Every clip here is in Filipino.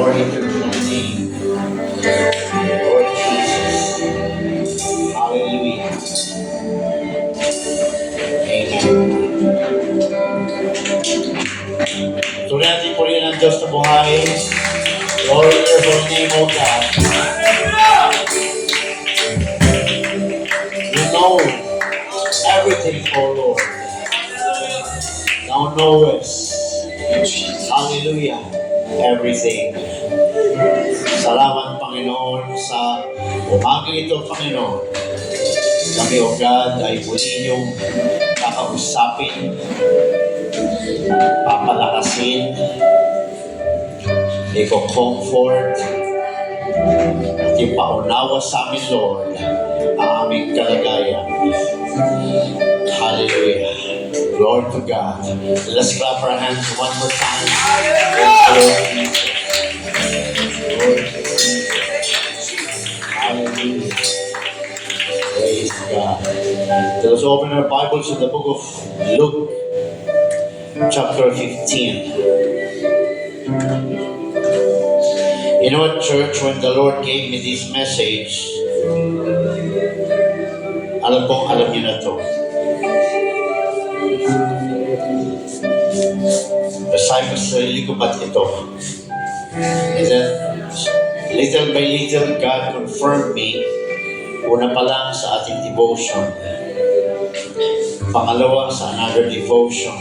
Glory to your name, Lord Jesus. Hallelujah. Amen. Tuloy natin po rin ang Diyos na buhay. Glory to your name, O God. You know everything, O Lord. Thou knowest. Hallelujah. Everything. Salamat, Panginoon, sa umaga ito, Panginoon. Kami, O God, ay muli niyong kakausapin, papalakasin, i-comfort, at ipaunawa sa amin, Lord, ang aming kalagayan. Hallelujah. Glory to God. Let's clap our hands one more time. Hallelujah. Hallelujah. Praise God. Let us open our Bibles in the book of Luke, chapter 15. You know what, church, when the Lord gave me this message, alam niyo na to. Sabi ko sa sarili ko, ba't ito? And then, little by little, God confirmed me. Una pa lang sa ating devotion. Pangalawa sa another devotion.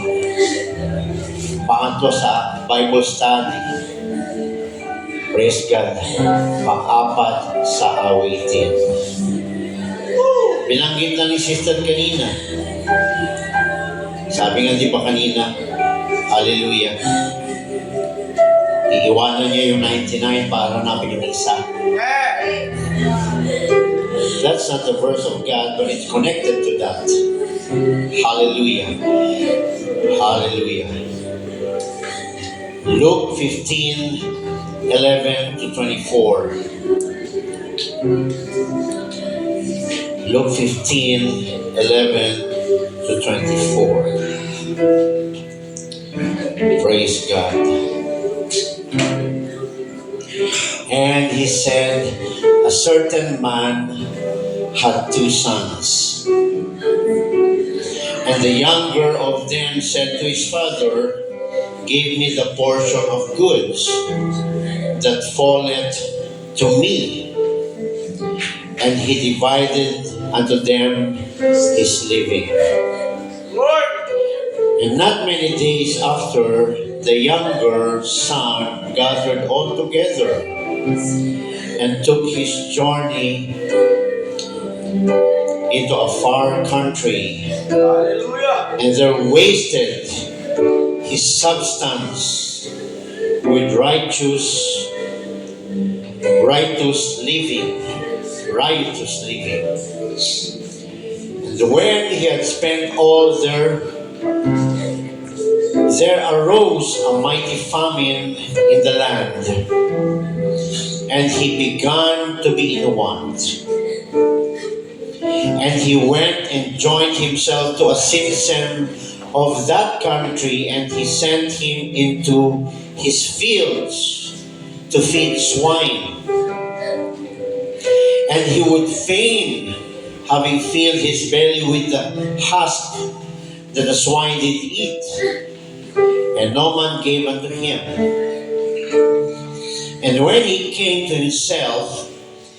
Pangatlo sa Bible study. Praise God. Pang-apat sa awitin. Bilanggit na ni sister kanina. Sabi nga di ba kanina, hallelujah, iiwanan niya yung 99 para hanapin yung isa. That's not the verse of God, but it's connected to that. Hallelujah. Hallelujah. Luke 15:11 to 24. Luke 15:11 to 24. Praise God. And he said, a certain man had 2 sons. And the younger of them said to his father, give me the portion of goods that falleth to me. And he divided unto them his living. And not many days after, the younger son gathered all together and took his journey into a far country. Hallelujah. And there wasted his substance with riotous living. And when he had spent all there arose a mighty famine in the land, and he began to be in want. And he went and joined himself to a citizen of that country, and he sent him into his fields to feed swine. And he would fain, having filled his belly with the husk that the swine did eat, and no man gave unto him. And when he came to himself,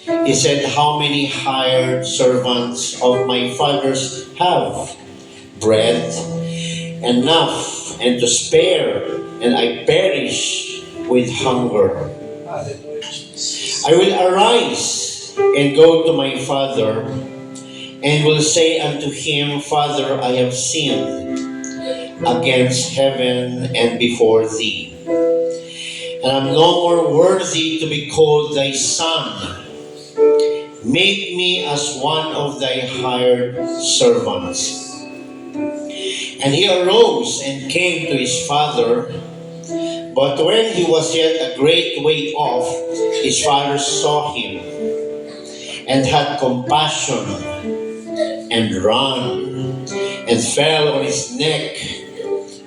he said, how many hired servants of my father's have bread enough and to spare, and I perish with hunger? I will arise and go to my father, and will say unto him, Father, I have sinned against heaven and before thee, and I'm no more worthy to be called thy son. Make me as one of thy hired servants. And he arose and came to his father. But when he was yet a great way off, his father saw him, and had compassion, and ran, and fell on his neck,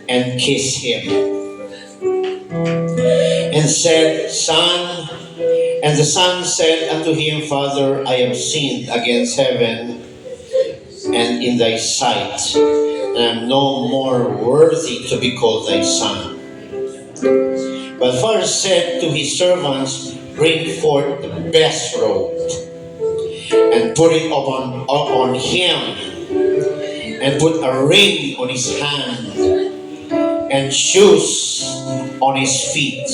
and kissed him. And and said, Son, and the son said unto him, Father, I have sinned against heaven and in thy sight, and I am no more worthy to be called thy son. But the father said to his servants, Bring forth the best robe, and put it upon him, and put a ring on his hand, and shoes on his feet,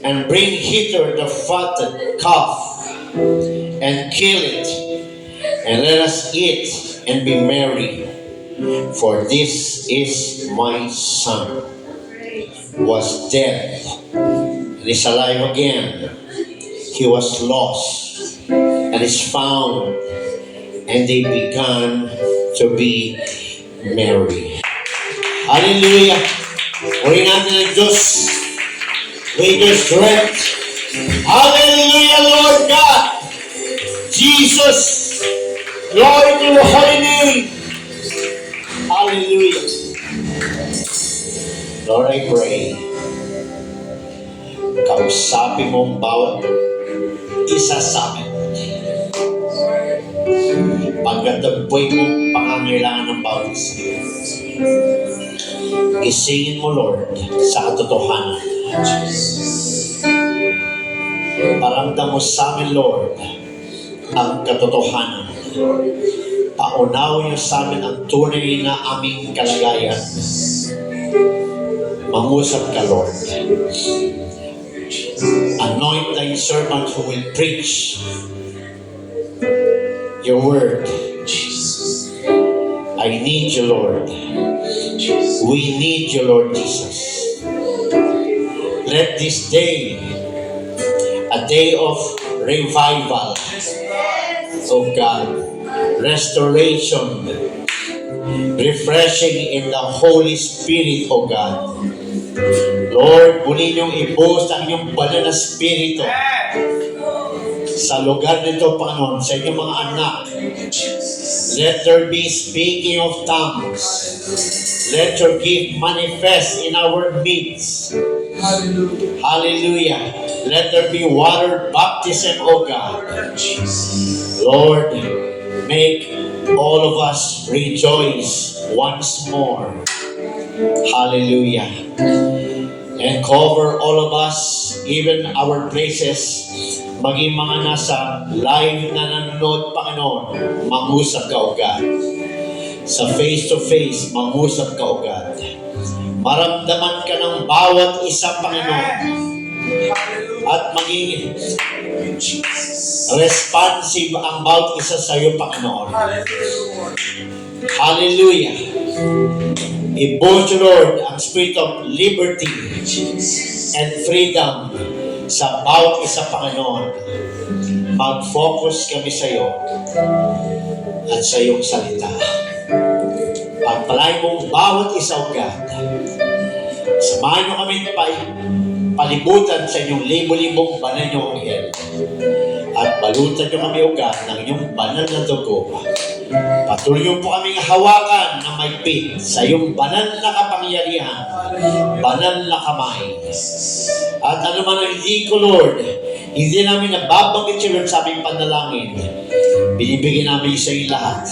and bring hither the fatted calf, and kill it, and let us eat and be merry. For this is my son, was dead, and is alive again. He was lost, and is found, and they began to be merry. Hallelujah! Purihin natin ang Diyos with your strength. Hallelujah, Lord God! Jesus! Glory to your holy name! Hallelujah! Lord, I pray, kausapin mo ang bawat isa sa amin. Pagkataboy mo pangangailangan ng bawat isa. Gisingin mo, Lord, sa katotohanan. Paramdam mo sa amin, Lord, ang katotohanan. Paunawa niyo sa amin ang tunay na aming kalagayan. Mangusap ka, Lord. Anoint thy servant who will preach your word. I need you, Lord. We need you, Lord Jesus. Let this day, a day of revival, oh God, restoration, refreshing in the Holy Spirit, oh God. Lord, muli niyong ibuhos ang inyong banal na spirito sa lugar nito, Panginoon, sa inyong mga anak. Let there be speaking of tongues. Let your gift manifest in our midst. Hallelujah. Hallelujah. Let there be water baptism, O God. Lord, make all of us rejoice once more. Hallelujah. And cover all of us, even our places, maging mga nasa live na nanonood, Panginoon, mangusap ka, O God. Sa face-to-face, mangusap ka, O God. Maramdaman ka ng bawat isa, Panginoon. At maging responsive ang bawat isa sa iyo, Panginoon. Hallelujah. Ibuhos, Lord, ang spirit of liberty and freedom sa bawat isa, Panginoon. Mag-focus kami sa iyo at sa iyong salita. Pagpalain mong bawat isa, O God. Samahan niyo kami palibutan sa inyong libo-libong banal niyong anghel. At balutan niyo kami, O God, ng inyong banal na dugo. Patuloy niyo po kaming hawakan na may pit sa iyong banal na kapangyarihan, banal na kamay. At ano man ang hindi ko, Lord, hindi namin nababanggit siya, Lord, sa aming panalangin. Binibigyan namin sa iyo lahat.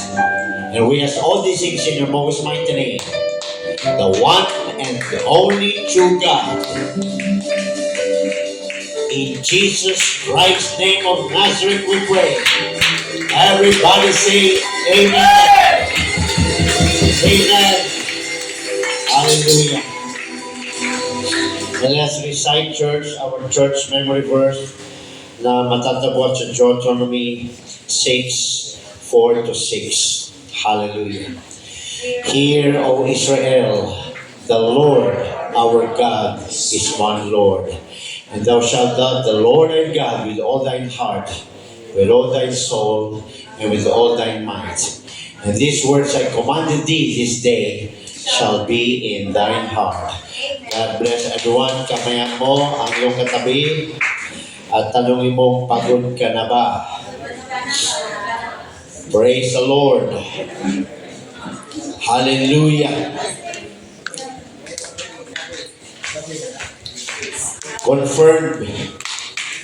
And we ask all these things in your most mighty name, the one and the only true God. In Jesus Christ's name of Nazareth we pray. Everybody say amen. Amen. Hallelujah. Let's recite our church memory verse na matatagpuan sa Deuteronomy 6:4-6. Hallelujah. Hear, O Israel, the Lord our God is one Lord. And thou shalt love the Lord thy God with all thine heart, with all thy soul, and with all thy might. And these words I commanded thee this day shall be in thine heart. God bless everyone. Kamayan mo ang iyong katabi at tanungin mo, pagod ka na ba? Praise the Lord. Hallelujah. Confirmed.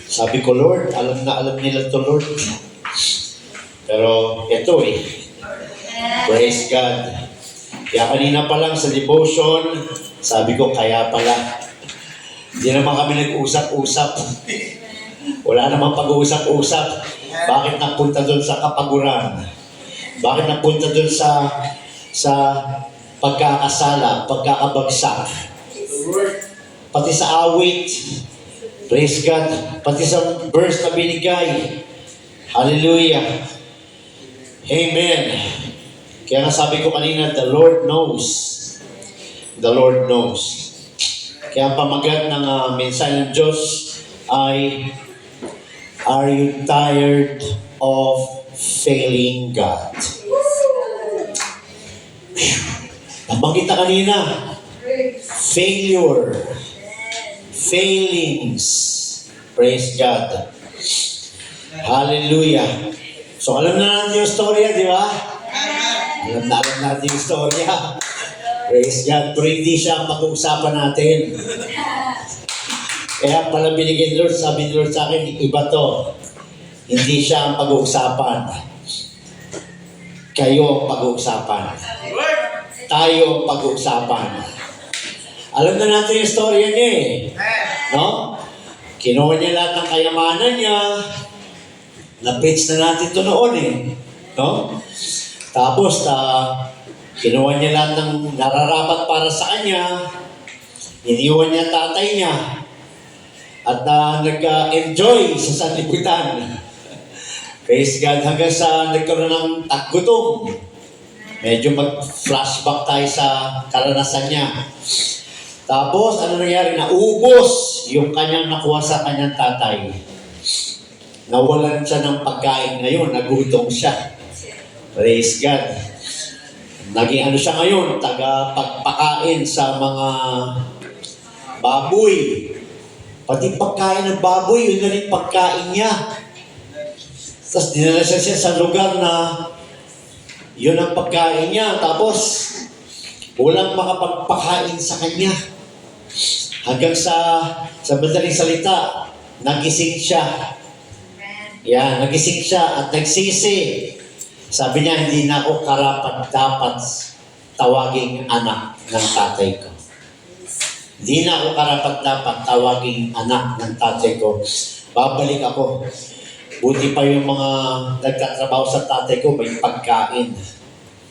Sabi ko, Lord, alam na alam nila to, Lord. Pero ito praise God. Kaya kanina pa lang sa devotion, sabi ko, kaya pala. Hindi naman kami nag-usap-usap. Wala namang pag-uusap-usap. Bakit napunta doon sa kapaguran? Bakit napunta doon sa pagkakasala, pagkakabagsak? Pati sa awit, praise God, pati sa verse na binigay. Hallelujah. Amen. Kaya nga sabi ko kanina, the Lord knows. The Lord knows. Kaya ang pamagat ng mensahe ng Diyos ay, are you tired of failing God? Nabanggit na kanina, failure, failings. Praise God. Hallelujah. So alam na natin yung storya, di ba? Alam na natin yung storya. Praise God. Pero hindi siya ang pag-uusapan natin. Kaya pala binigyan Lord, sabi ni Lord sa akin, iba to. Hindi siya ang pag-uusapan. Kayo ang pag-uusapan. Tayo ang pag-uusapan. Alam na natin yung storya niya no? Kinuha niya lahat ng kayamanan niya. Na-preach na natin ito noon no? Tapos, kinuha niya lahat ng nararapat para sa kanya. Iniwan niya tatay niya. At nag-enjoy sa sanlibutan. Praise God. Hanggang sa nagkaroon ng taggutom. Medyo mag-flashback tayo sa karanasan niya. Tapos, ano nangyari? Naubos yung kanyang nakuha sa kanyang tatay. Nawalan siya ng pagkain ngayon. Nagutom siya. Praise God. Naging ano siya ngayon, taga-pagpakain sa mga baboy. Pati pagkain ng baboy, yun na rin pagkain niya. Tapos dinala siya sa lugar na yun ang pagkain niya. Tapos, walang makapagpakain sa kanya. Hanggang sa madaling salita, nagising siya. Yan, nagising siya at nagsisi. Sabi niya, hindi na ako karapat-dapat tawaging anak ng tatay ko. Hindi na ako karapat-dapat tawaging anak ng tatay ko. Babalik ako. Buti pa yung mga nagtatrabaho sa tatay ko, may pagkain.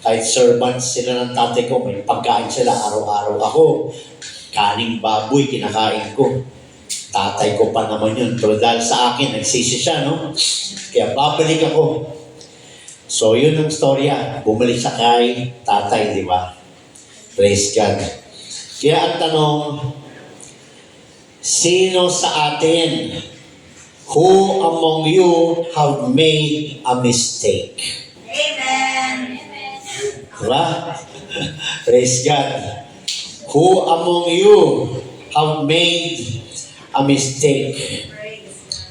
Kahit servants sila ng tatay ko, may pagkain sila araw-araw. Ako, kaning baboy, kinakain ko. Tatay ko pa naman yun. Pero dahil sa akin, nagsisi siya, no? Kaya babalik ako. So, yun ang storya. Bumalik siya kay tatay, di ba? Praise God. Kaya ang tanong, sino sa atin, who among you have made a mistake? Amen. Diba? Praise God. Who among you have made a mistake?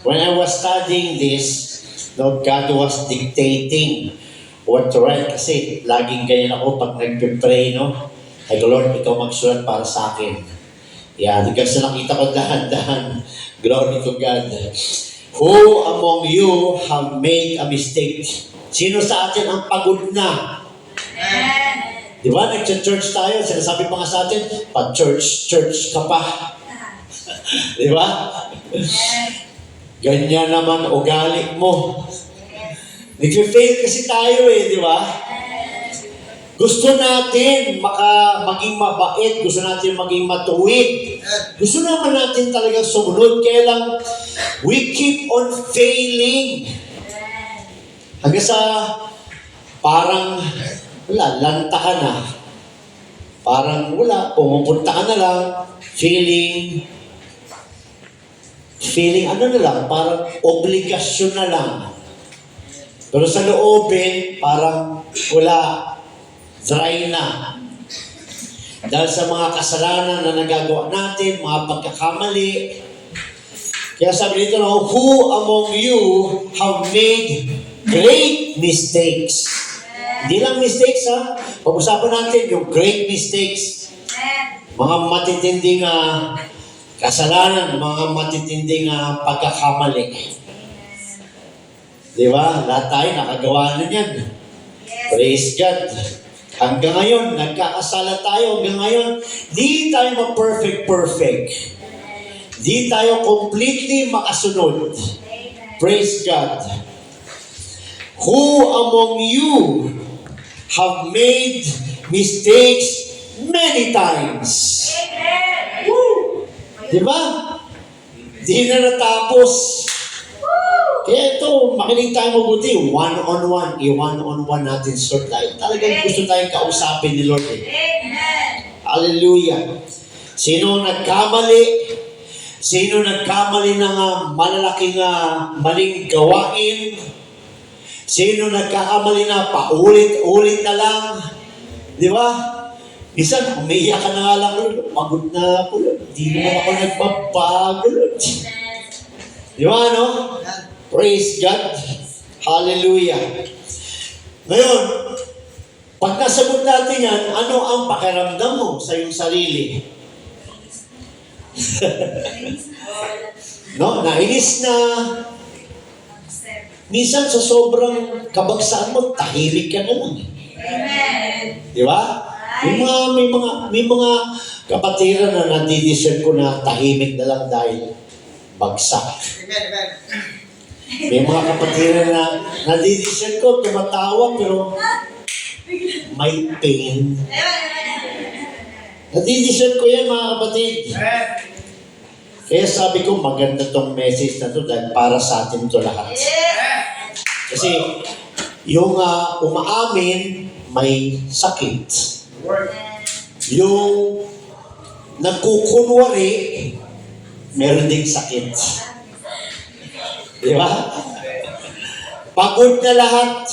When I was studying this, Lord God was dictating what to write kasi laging ganyan ako pag nag-pray, no? Ay, Lord, ikaw magsulat para sa akin. Yan, hanggang sa nakita ko dahan-dahan. Glory to God. Who among you have made a mistake? Sino sa atin ang pagod na? Amen. Di ba? Nag-church tayo. Sinasabi pa nga sa atin, church ka pa. Di ba? Ganyan naman ugali mo. Nag-fail kasi tayo di ba? Gusto natin maging mabait, gusto natin maging matuwid. Gusto naman natin talagang sumunod, kaya lang we keep on failing. Hanggang sa parang wala, lanta ka na. Parang wala, pumupunta ka na lang, feeling ano na lang, parang obligasyon na lang. Pero sa loobin, parang wala, dry na. Dahil sa mga kasalanan na nagagawa natin, mga pagkakamali. Kaya sabi dito na, who among you have made great mistakes? Hindi lang mistakes pag-usapan natin yung great mistakes. Mga matitinding Kasalanan, mga matitinding pagkakamali. Di ba? Lahat tayo nakagawa na yan. Praise God. Hanggang ngayon, nagkakasala tayo. Hanggang ngayon, di tayo ma-perfect. Di tayo completely makasunod. Praise God. Who among you have made mistakes many times? Woo! Diba? Di na natapos. Kaya ito, makinig tayo mabuti. One-on-one. I-one-on-one natin. So talagang gusto tayong kausapin ni Lord. Hallelujah. Sino nagkamali? Sino nagkamali ng malalaking maling gawain? Sino nagkakamali na paulit-ulit na lang? Di ba? Minsan, umiiyak ka na nga lang, pagod na ako. Di naman ako nagbabago. Di ba, no? Praise God. Hallelujah. Ngayon, pag nasagot natin yan, ano ang pakiramdam mo sa iyong sarili? No? Nainis na. Minsan sa sobrang kabagsakan mo, tahimik ka na lang. Amen. Di ba? May mga kapatiran na nadideserve ko na tahimik na lang dahil bagsak. Amen. May mga kapatiran na nadideserve ko, tumatawa pero may pain. Nadideserve ko yan, mga kapatid. Kaya sabi ko, maganda tong message na to dahil para sa atin to lahat. Kasi yung umaamin, may sakit. Yung nagkukunwari, meron ding sakit. Di ba? Pagod na lahat.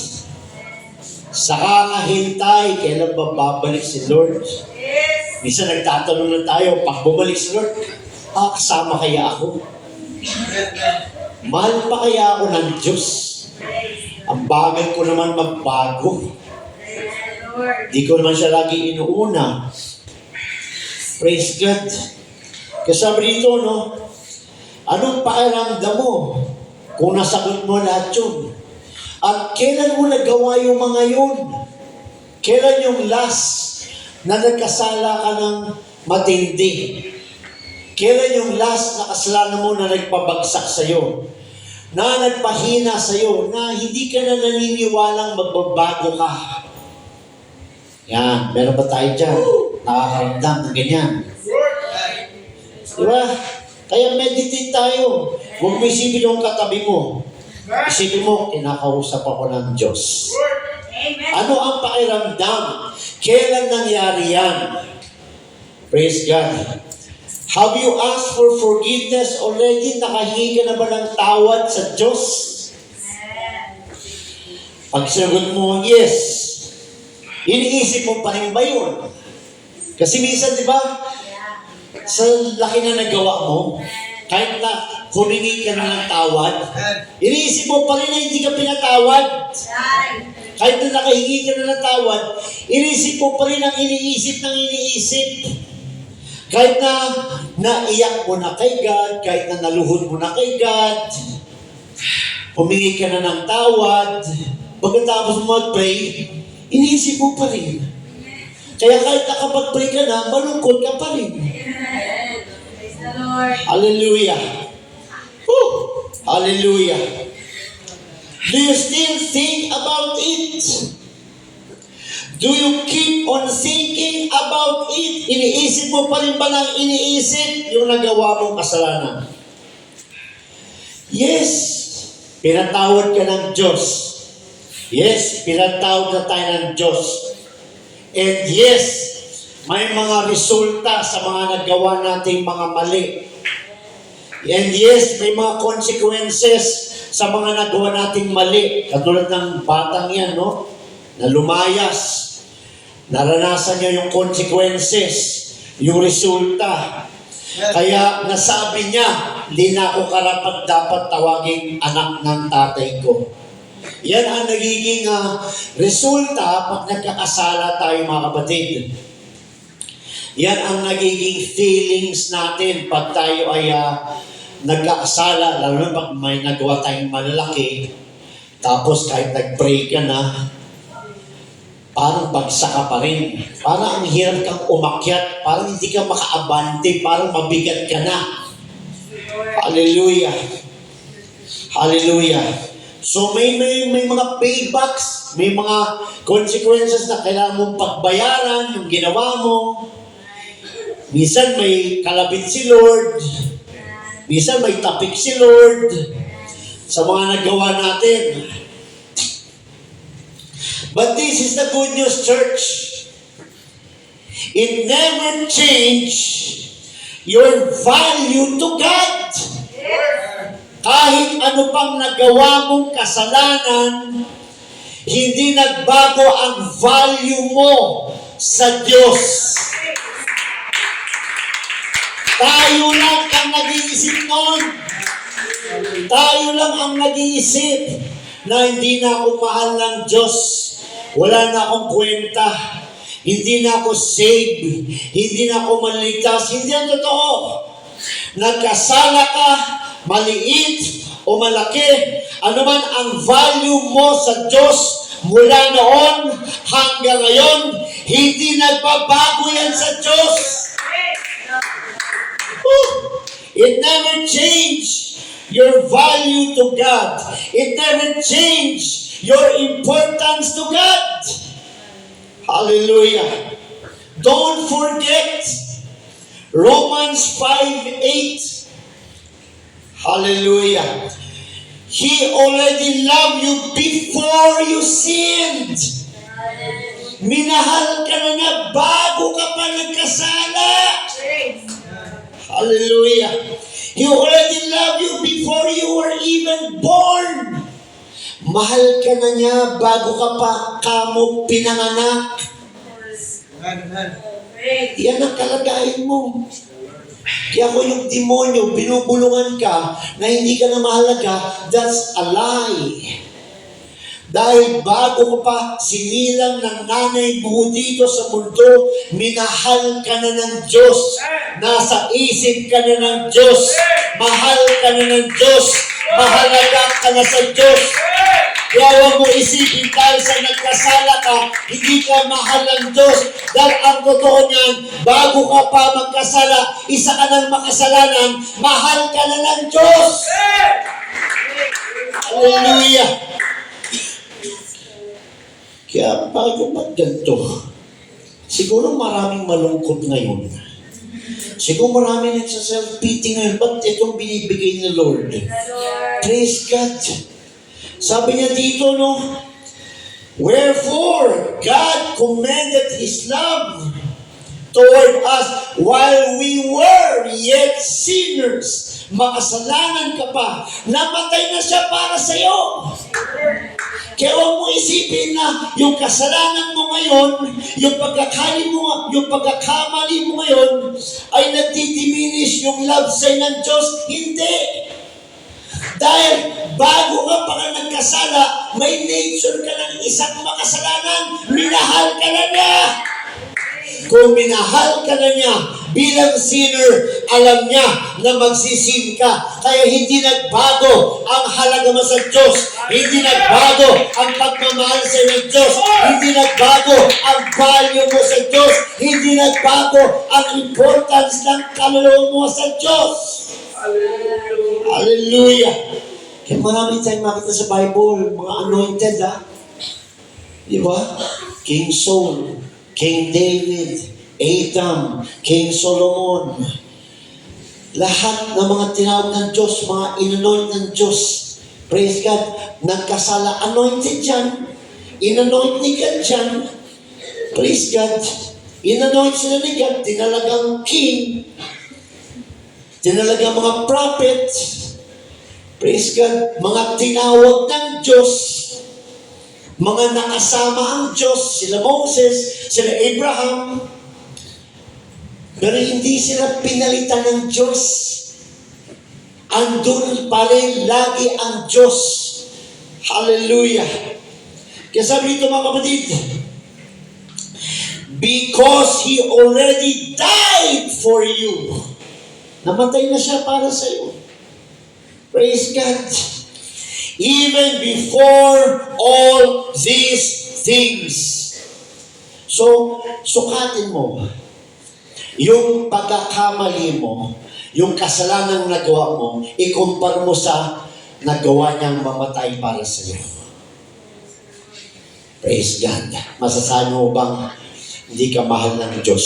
Sa kakahintay, kailan ba babalik si Lord? Minsan nagtatanong na tayo, pag bumalik si Lord, kasama kaya ako? Mahal pa kaya ako ng Diyos? Ang bagal ko naman magbago. Di ko naman siya lagi inuuna. Praise God. Kasabi dito, no? Anong pakiramdam mo kung nasagot mo lahat yun? At kailan mo nagawa yung mga yun? Kailan yung last na nagkasala ka ng matindi? Kailan yung last na kasalanan mo na nagpabagsak sa'yo? Na nagpahina sa'yo? Na hindi ka na naniniwalang magbabago ka? Yan, meron ba tayo dyan? Nakakaramdam ng ganyan. Diba? Kaya meditate tayo. Huwag mo isipin yung katabi mo. Isipin mo, kinakausap ako ng Diyos. Ano ang pakiramdam? Kailan nangyari yan? Praise God. Have you asked for forgiveness already? Nakahingi ka na ba ng tawad sa Diyos? Pag sinagot mo, yes. Iniisip mo pa rin ba yun? Kasi minsan, di ba, sa laki na nagawa mo, kahit na humingi ka na ng tawad, iniisip mo pa rin na hindi ka pinatawad. Kahit na nakahingi ka na ng tawad, iniisip mo pa rin ang iniisip ng iniisip. Kahit na naiyak mo na kay God, kahit na naluhod mo na kay God, humingi ka na ng tawad, pagkatapos mo mag-pray, iniisip mo pa rin. Kaya kahit nakapag-pray ka na, malungkot ka pa rin. Hallelujah. Woo! Hallelujah. Do you still think about it? Do you keep on thinking about it? Iniisip mo pa rin ba ng iniisip yung nagawa mong kasalanan? Yes, pinatawad ka ng Diyos. Yes, pinatawad na tayo ng Diyos. And yes, may mga resulta sa mga nagawa nating mga mali. And yes, may mga consequences sa mga nagawa nating mali. Katulad ng batang yan, no? Na lumayas. Naranasan niya yung consequences, yung resulta. Kaya nasabi niya, hindi na ako karapat dapat tawaging anak ng tatay ko. Yan ang nagiging resulta pag nagkakasala tayo, mga kapatid. Yan ang nagiging feelings natin pag tayo ay nagkakasala, lalo na pag may nagawa tayong malalaki, tapos kahit nag-pray ka na, parang bagsak ka pa rin. Parang ang hirap kang umakyat, parang hindi ka makaabante, parang mabigat ka na. Hallelujah. Hallelujah. So may mga paybacks, may mga consequences na kailangan mong pagbayaran yung ginawa mo. Minsan may kalabit si Lord. Minsan may tapik si Lord sa mga nagawa natin. But this is the good news, church. It never changed your value to God. Kahit ano pang nagawa mong kasalanan, hindi nagbago ang value mo sa Diyos. Tayo lang ang nag-iisip noon. Tayo lang ang nag-iisip na hindi na ako mahal ng Diyos. Wala na akong kwenta. Hindi na ako saved. Hindi na ako maliligtas. Hindi ang totoo. Nagkasala ka, maliit o malaki, anuman ang value mo sa Diyos mula noon hanggang ngayon, hindi nagbabago yan sa Diyos. It never changed your value to God. It never changed your importance to God. Hallelujah. Don't forget Romans 5:8. Hallelujah. He already loved you before you sinned. Minahal ka na niya bago ka pa nagkasala. Hallelujah. He already loved you before you were even born. Mahal ka na niya bago ka pa kamo pinanganak. Yan ang kalagayan mo. Kaya kung yung demonyo, binubulungan ka na hindi ka na mahalaga, that's a lie. Dahil bago mo pa sinilang ng nanay mo dito sa mundo, minahal ka na ng Diyos. Nasa isip ka na ng Diyos. Mahal ka na ng Diyos. Mahalaga ka na sa Diyos. Kaya huwag mo isipin dahil sa nagkasala ka, hindi ka mahal ng Diyos. Dahil ang totoo niyan, bago ka pa magkasala, isa ka ng makasalanan, mahal ka na ng Diyos. Hallelujah. Kaya bakit ko ba't ganito? Siguro maraming malungkot ngayon. Siguro maraming nagsa-self-pity ngayon. Ba't itong binibigay ni Lord? Praise God. Sabi niya dito, no? Wherefore, God commended His love toward us while we were yet sinners. Makasalanan ka pa. Namatay na siya para sa iyo. Kaya huwag mo isipin na yung kasalanan mo ngayon, yung pagkakamali mo ngayon, ay nagdi-diminish yung love sa'yo ng Diyos. Hindi. Dahil bago ka pa nagkasala, may nature ka ng isang makasalanan. Minahal ka na niya. Kung minahal ka na niya bilang sinner, alam niya na magsisin ka. Kaya hindi nagbago ang halaga mo sa Diyos. Hindi nagbago ang pagmamahal sa ng Diyos. Hindi nagbago ang value mo sa Diyos. Hindi nagbago ang importance ng kaluluwa mo sa Diyos. Hallelujah. Kaya marami tayong makita sa Bible, mga anointed, Di ba? King Saul, King David, Adam, King Solomon. Lahat ng mga tinawag ng Diyos, mga inanoint ng Diyos. Praise God. Nagkasala, anointed yan. Inanoint ni God yan. Praise God. Inanoint sila ni God. Tinalagang king. Tinalagang mga prophet. Praise God. Mga tinawag ng Diyos. Mga nakasama ang Diyos. Sila Moses, sila Abraham. Pero hindi sila pinalitan ng Diyos. Andun pa rin lagi ang Diyos. Hallelujah. Kaya sabi dito mga kapatid, because He already died for you. Namatay na siya para sa iyo. Praise God. Even before all these things. So, sukatin mo. Yung pagkakamali mo, yung kasalanang nagawa mo, ikumpara mo sa nagawa niyang mamatay para sa iyo. Praise God. Masasabi mo bang hindi ka mahal ng Diyos?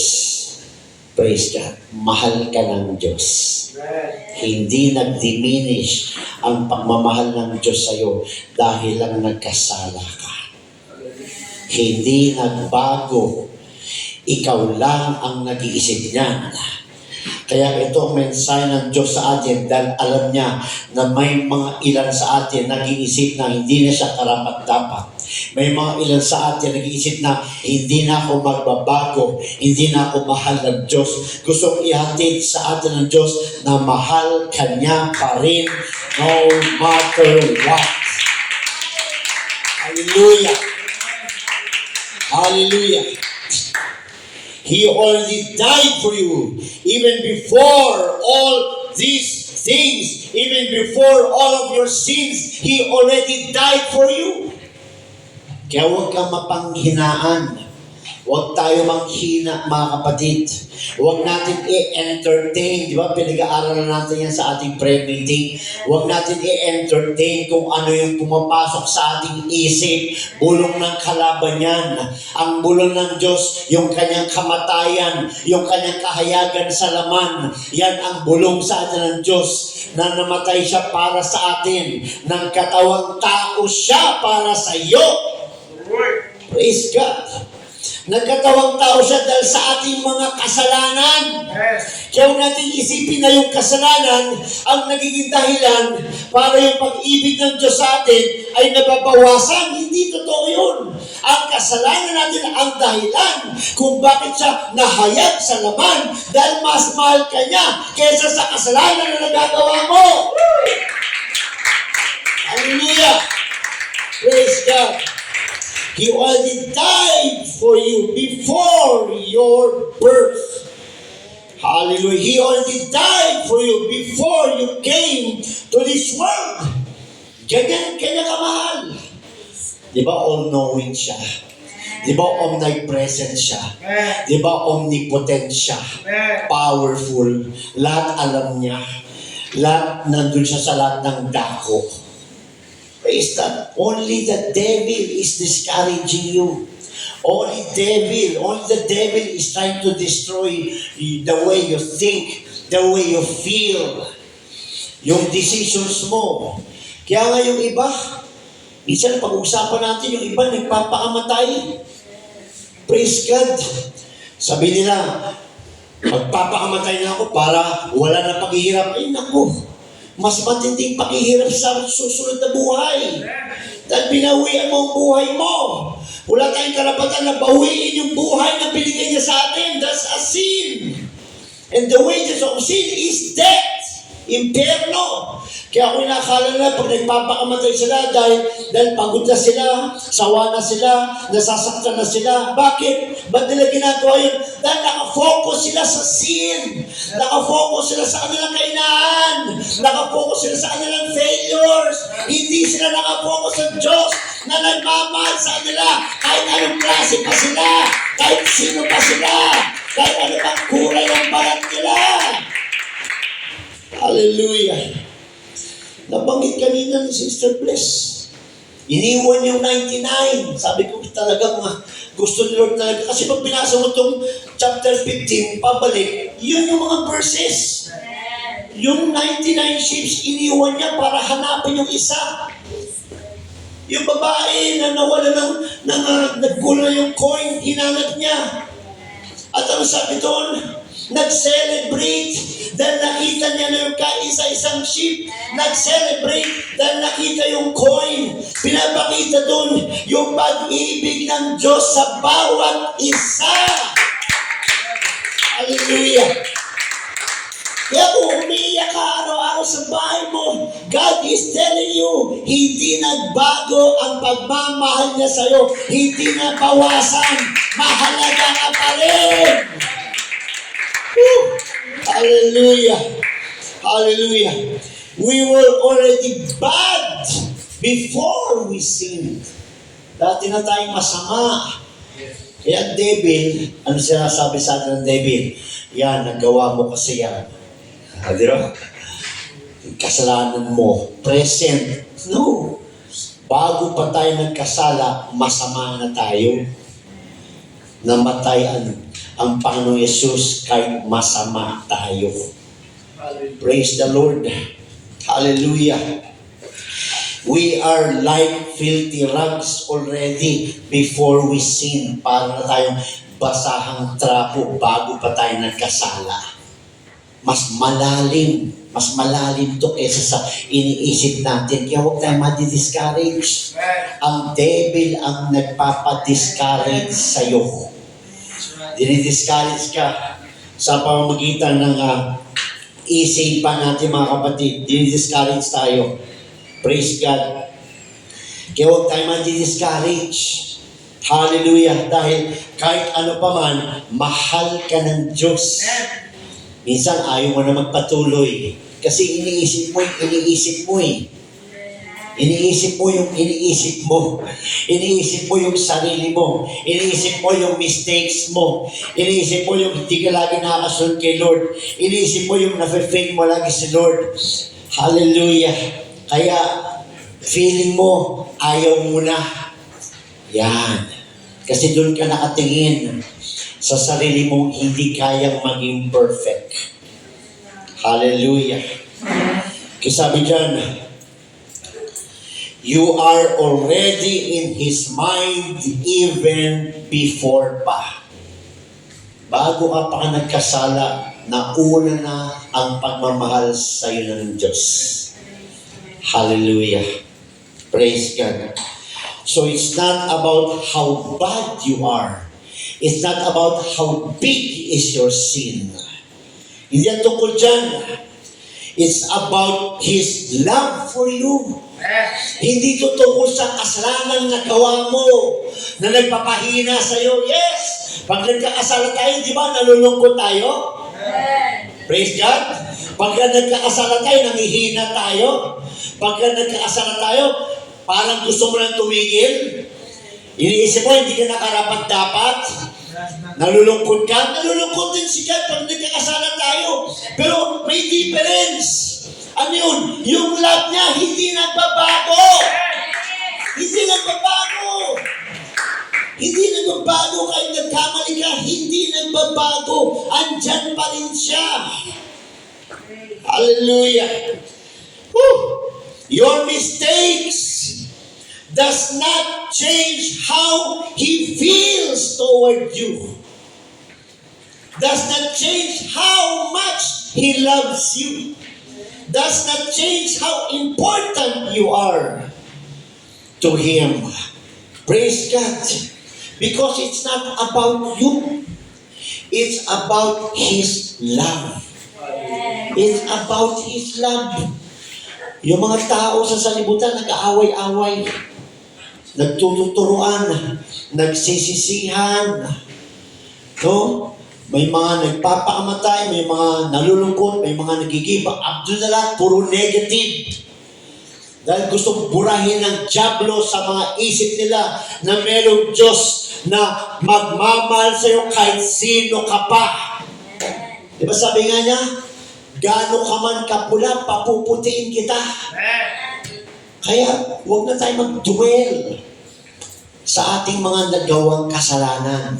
Praise God. Mahal ka ng Diyos. Hindi nag-diminish ang pagmamahal ng Diyos sa iyo dahil lang nagkasala ka. Hindi nagbago. Ikaw lang ang nag-iisip niyan. Kaya ito ang mensahe ng Diyos sa atin dahil alam niya na may mga ilan sa atin nag-iisip na hindi na siya karapat-dapat. May mga ilan sa atin nag-iisip na hindi na ako magbabago, hindi na ako mahal ng Diyos. Gustong ihatid sa atin ng Diyos na mahal ka niya pa rin no matter what. Hallelujah! Hallelujah! He already died for you. Even before all these things, even before all of your sins, He already died for you. Kaya huwag kang mapanghinaan. Huwag tayo manghina, mga kapatid. Huwag natin i-entertain. Di ba? Pinag-aaralan natin yan sa ating prayer meeting. Huwag natin i-entertain kung ano yung pumapasok sa ating isip. Bulong ng kalaban yan. Ang bulong ng Diyos, yung kanyang kamatayan, yung kanyang kahayagan sa laman. Yan ang bulong sa atin ng Diyos na namatay siya para sa atin. Nang katawang tao siya para sa iyo. Praise God. Nagkatawang tao siya dahil sa ating mga kasalanan. Kaya huwag natin isipin na yung kasalanan ang nagiging dahilan para yung pag-ibig ng Diyos sa atin ay nababawasan. Hindi totoo yun. Ang kasalanan natin ang dahilan kung bakit siya nahayag sa laman dahil mas mahal ka niya kaysa sa kasalanan na nagagawa mo. Hallelujah! Praise God! He already died for you before your birth. Hallelujah. He already died for you before you came to this world. Ganyan kanya kamahal. Di ba all-knowing siya? Di ba omnipresent siya? Di ba omnipotent siya? Powerful. Lahat alam niya. Lahat nandun siya sa lahat ng dako. Praise God. Only the devil is discouraging you. Only the devil is trying to destroy the way you think, the way you feel, yung decisions mo. Kaya nga yung iba, minsan pag-usapan natin, yung iba nagpapakamatay. Praise God. Sabi nila, magpapakamatay na ako para wala na paghihirap. Ay naku, mas matinding paghihirap sa susunod na buhay. Dahil binawian mo ang buhay mo. Wala tayong karapatan na bawiin yung buhay na binigay niya sa atin. That's a sin. And the wages of sin is death. Impierno. Kaya ako nakakala na pag nagpapakamatay sila dahil pagod na sila, sawa na sila, nasasaktan na sila. Bakit? Ba't nila ginagawa yun? Dahil nakafocus sila sa sin. Nakafocus sila sa kanilang kainaan. Nakafocus sila sa kanilang failures. Hindi sila nakafocus sa Diyos na nagmamahal sa kanila kahit anong klase pa sila, kahit sino pa sila, kahit ano pang kulay ng balat nila. Hallelujah. Nabanggit kanina ni Sister Bless. Iniwan yung 99. Sabi ko talaga gusto ni Lord talaga. Kasi pag binasa mo itong chapter 15, pabalik, yun yung mga verses. Yung 99 ships, iniwan niya para hanapin yung isa. Yung babae na nawala nagkulang yung coin, hinanap niya. At ano sabi doon? Nag-celebrate dahil nakita niya na yung kaisa-isang ship. Nag-celebrate dahil nakita yung coin. Pinapakita doon yung pag-ibig ng Diyos sa bawat isa. Hallelujah. Kaya kung umiiyak ka araw-araw sa bahay mo, God is telling you, hindi nagbago ang pagmamahal niya sa'yo. Hindi nabawasan. mahalaga ka pa rin. Woo! Hallelujah. Hallelujah. We were already bad before we sinned. Dati na tayong masama. Kaya ang devil, ano sinasabi sa atin ng devil? Yan, nagawa mo kasi yan. Di ba? Kasalanan mo. Present. No. Bago pa tayo nagkasala, masama na tayo. Namatay ang Panginoong Yesus kahit masama tayo. Praise the Lord. Hallelujah. We are like filthy rags already before we sin. Para na tayong basahang trapo bago pa tayo nagkasala. Mas malalim to kesa sa iniisip natin. Kaya huwag tayo madi-discourage. Ang devil ang nagpapadiscourage sa'yo. Dinidiscourage ka sa pamamagitan ng isipan natin, mga kapatid. Dinidiscourage tayo. Praise God. Kaya huwag tayo madi-discourage. Hallelujah. Dahil kahit ano pa man, mahal ka ng Diyos. Minsan ayaw mo na magpatuloy. Kasi iniisip mo eh. Iniisip mo yung iniisip mo. Iniisip mo yung sarili mo. Iniisip mo yung mistakes mo. Iniisip mo yung hindi ka lagi nakakasunod kay Lord. Iniisip mo yung nafe-fail mo lagi si Lord. Hallelujah. Kaya, feeling mo, ayaw mo na. Yan. Kasi doon ka nakatingin sa sarili mong hindi kayang maging perfect. Hallelujah. Kasi sabi dyan, you are already in His mind even before pa. Bago ka pa nagkasala, nauna na ang pagmamahal sa iyo ng Diyos. Hallelujah. Praise God. So it's not about how bad you are. It's not about how big is your sin. Hindi yan tungkol dyan. It's about His love for you. Hindi ito tungkol sa kasalanan na gawa mo na nagpapahina sa'yo. Yes! Pag nagkakasala tayo, di ba, nalulungkot tayo? Praise God! Pag nagkakasala tayo, nangihina tayo. Pag nagkakasala tayo, parang gusto mo lang tumigil. Iniisip mo, hindi ka nakarapat-dapat. Nalulungkot ka. Nalulungkot din si God pag nagkakasala tayo. Pero may difference. Ano yun? Yung love niya, hindi nagbabago. Hindi nagbabago. Hindi nagbabago kahit nagkamali ka. Hindi nagbabago. Andyan pa rin siya. Hallelujah. Woo! Your mistakes does not change how He feels toward you. Does not change how much He loves you. Does not change how important you are to Him. Praise God. Because it's not about you. It's about His love. It's about His love. Yung mga tao sa salibutan nag-aaway-away, nagtututuruan, nagsisisihan, no? May mga nagpapakamatay, may mga nalulungkot, may mga nagigiba. Abdul na lahat, puro negative. Dahil gusto burahin ng dyablo sa mga isip nila na merong Diyos na magmamahal sa iyo kahit sino ka pa. Di ba sabi nga niya, gaano ka man kapula, papuputiin kita. Kaya huwag na tayo mag-dwell sa ating mga nagawang kasalanan.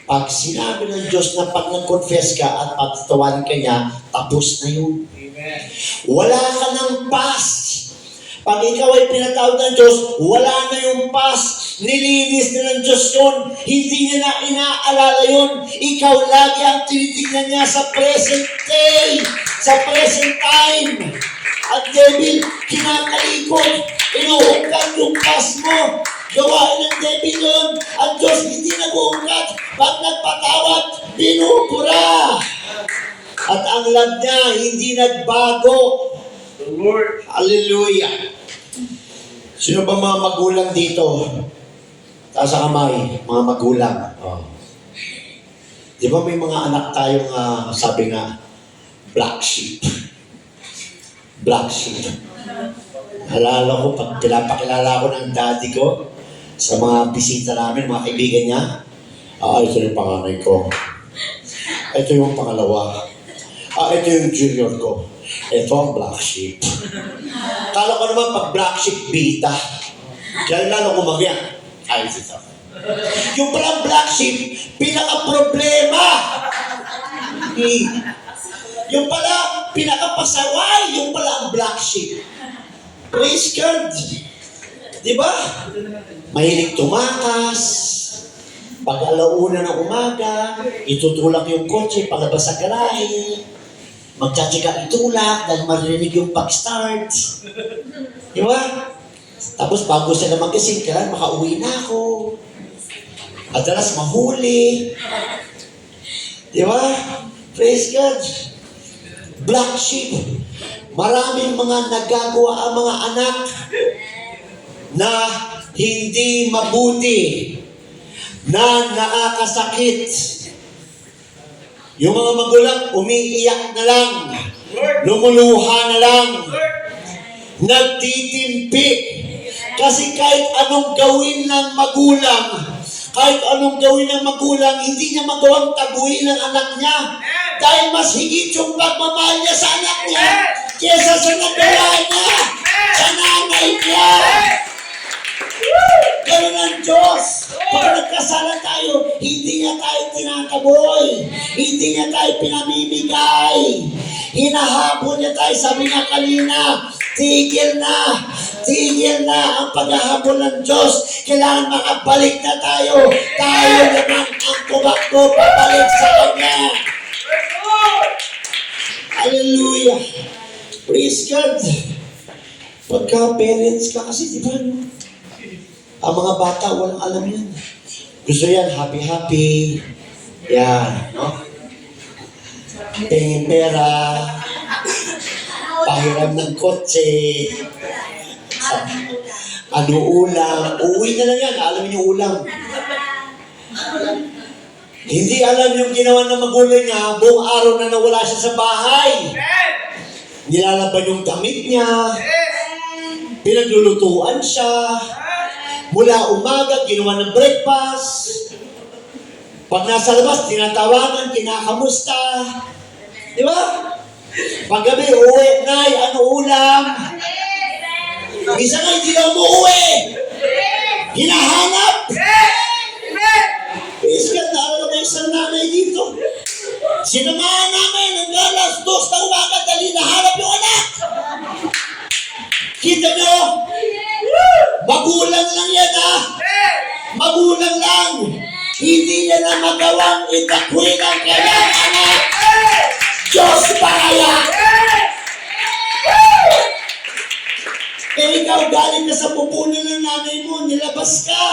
Pag sinabi ng Diyos na pag nag-confess ka at pagtatawarin ka niya, tapos na yun. Amen. Wala ka ng past. Pag ikaw ay pinatawad ng Diyos, wala na yung past. Nilinis na ng Diyos yun. Hindi niya na inaalala yun. Ikaw lagi ang tinitingnan niya sa present day, sa present time. At devil, kinakalikot, inuungkat yung past mo. Gawain ng devil yun. Ang Diyos hindi nag-uungkat. Pag nagpatawad, binubura. At ang love niya, hindi nagbago. The Lord. Hallelujah. Sino ba mga magulang dito Taas ang kamay, mga magulang. Oh. Di ba may mga anak tayong, sabi nga, black sheep. Black sheep. Halala ko, pag pinapakilala ko ng daddy ko, sa mga bisita namin, mga kaibigan niya, ito yung panganay ko. Ito yung pangalawa. Ito yung junior ko. Ito ang black sheep. Kala ko naman pag black sheep, bita. Kaya lalo kumagyan. Ayos ito. Yung palang black sheep, pinaka-problema. Yung pala, pinaka-pasaway. Yung pala ang black sheep. Praise God. Diba? Mahilig tumakas. Pag alauna ng umaga, itutulak yung kotse palabas sa garahe. Magtsatsaga itulak dahil marinig yung pag-start. Di ba? Tapos bago sila mag-ising, kailan makauwi na ako. Adalas mahuli. Di ba? Praise God. Black sheep. Maraming mga nagagawa ang mga anak na hindi mabuti, na nakakasakit. Yung mga magulang, umiiyak na lang, lumuluha na lang, nagtitimpi. Kasi kahit anong gawin ng magulang, hindi niya magawang taguin ang anak niya. Dahil mas higit yung pagmamahal niya sa anak niya kesa sa nagawa niya, sa nanay niya. Ganun ang Diyos. Pag nagkasala tayo, hindi niya tayo tinataboy. Hindi niya tayo pinamimigay. Hinahabol niya tayo. Sabi niya kanina, tigil na. Tigil na ang paghahabol ng Diyos. Kailangan makabalik na tayo. Tayo naman ang tumakbo pabalik sa Kanya. Hallelujah. Praise God. Pagka parents ka kasi, di ba, no? Ang mga bata, walang alam yan. Gusto yan, happy-happy. Yan, no? Tingin pera. Pahiram ng kotse. Ano ulam? Uuwi na lang yan. Alam niyo ulam. Hindi alam yung ginawa ng magulang niya, buong araw na nawala siya sa bahay. Nilalaban yung damit niya. Pinaglulutuan siya. Mula umaga, ginawa ng breakfast. Pag nasa labas, tinatawagan, kinakamusta. Di ba? Paggabi, uwi, Nay, ano ulam? Isa nga, hindi na umuwi. Hinahanap. Praise God, naroon na isang nanay dito. Sinamahan namin ng alas 2 na umaga, dali nahanap yung anak. Kita nyo? Magulang lang yan, ha? Magulang lang. Hindi niya na magawang itakwin ang kanyang anak. Diyos pa kaya? Ikaw, galing ka sa pupunan ng nanay mo, nilabas ka.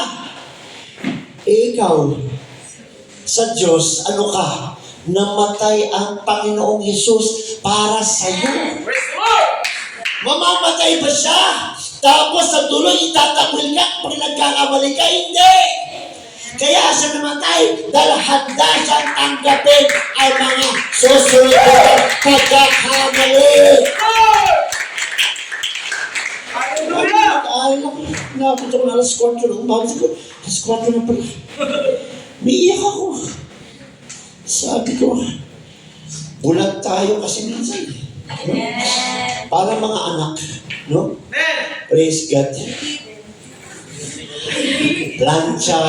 Ikaw, sa Diyos, ano ka? Namatay ang Panginoong Hesus para sa iyo. Mamamatay ba siya? Tapos sa tuloy itatakwil ka pag nagkakamali ka? Hindi! Kaya siya namatay dahil handa siyang tanggapin ang mga susunod na pagkakamali. Nakapit ako na alas 4 ng umaga ko. Alas 4 na pala. Umiiyak ako. Sabi ko, bulag tayo kasi minsan. Para mga anak, no? Praise God. Plancha,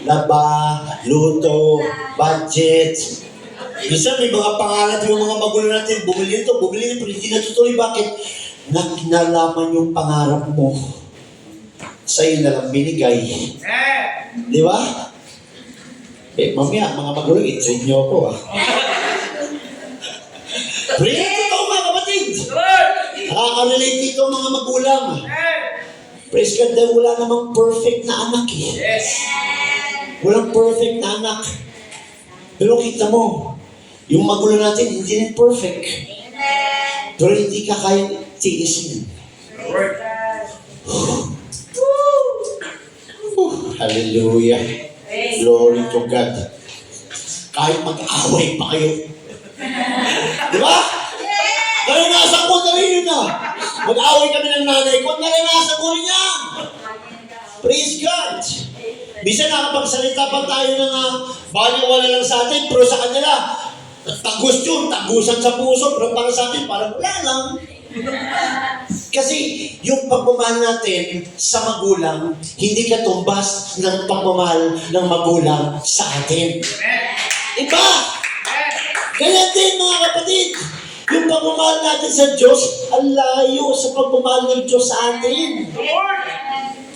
laba, luto, budget. Minsan may mga pangarap yung mga magulang natin, bumili nito, pero hindi natutuloy. Bakit? Nalaman yung pangarap mo. Sa'yo na lang binigay. Di ba? Mamaya, mga magulang, i-train niyo ako, ah. Praise God, mga kapatid. Nakaka-relate dito mga magulang. Praise God, dahil wala namang perfect na anak, eh. Walang perfect na anak. Pero kita mo, yung magulang natin, hindi rin perfect. Pero hindi ka kayang tiisin. Hallelujah. Hallelujah. Glory to God. Kahit mag-away pa kayo. Di ba? Naranasan ko na rin yun ah. Mag-away kami ng nanay ko, naranasan ko rin yan. Praise God. Bisa nakapagsalita pa tayo ng baliwala lang sa atin, pero sa kanila, tagus yun, tagusan sa puso, pero para sa atin, parang wala lang. Kasi yung pagmamahal natin sa magulang, hindi katumbas ng pagmamahal ng magulang sa atin. Iba! Kaya din mga kapatid, yung pagmamahal natin sa Diyos, ang layo sa pagmamahal ng Diyos sa atin.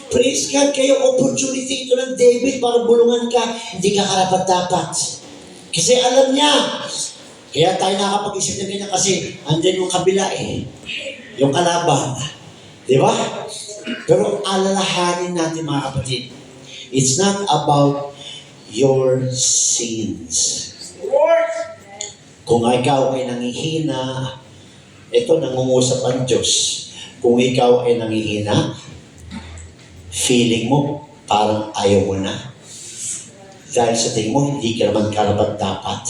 Praise God, kayo opportunity ito ng David para bulungan ka, hindi ka karapat-dapat. Kasi alam niya, kaya tayo nakapag-isip na ganyan kasi andyan yung kabila yung kalaban. Di ba? Pero alalahanin natin mga kapatid, it's not about your sins. Kung ikaw ay nangihina, ito nangungusap ang Diyos. Kung ikaw ay nangihina, feeling mo parang ayaw mo na. Dahil sa tingin mo, hindi ka naman karapat-dapat.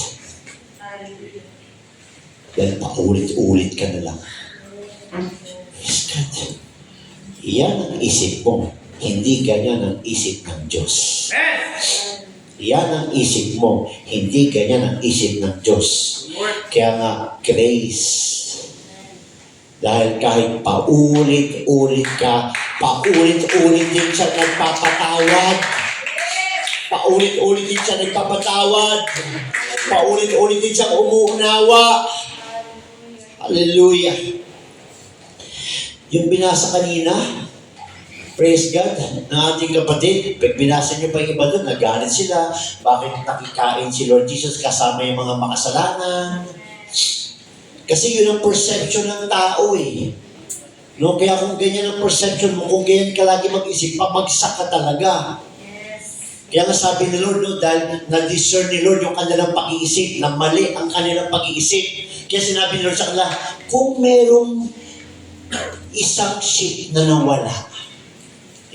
Dahil paulit-ulit ka na lang. Yes, God. Yan ang isip mo. Hindi ganyan ang isip ng Diyos. Yan ang isip mo. Hindi ganyan ang isip ng Diyos. Kaya nga, grace. Dahil kahit paulit-ulit ka, paulit-ulit din siya nagpapatawad. Paulit-ulit din siya nagpapatawad. Paulit-ulit din siya umuunawa. Hallelujah. Yung binasa kanina, praise God, ng ating kapatid, pag binasa niyo pa yung iba doon, nagalit sila, bakit nakikain si Lord Jesus kasama yung mga makasalanan? Kasi yun ang perception ng tao No? Kaya kung ganyan ang perception mo, kung ganyan ka lagi mag-isip, pamagsak ka talaga. Kaya nga sabi ni Lord, dahil na-discern ni Lord yung kanilang pag-iisip, na mali ang kanilang pag-iisip. Kaya sinabi ni Lord sa kanila, kung merong isang sheep na nawala,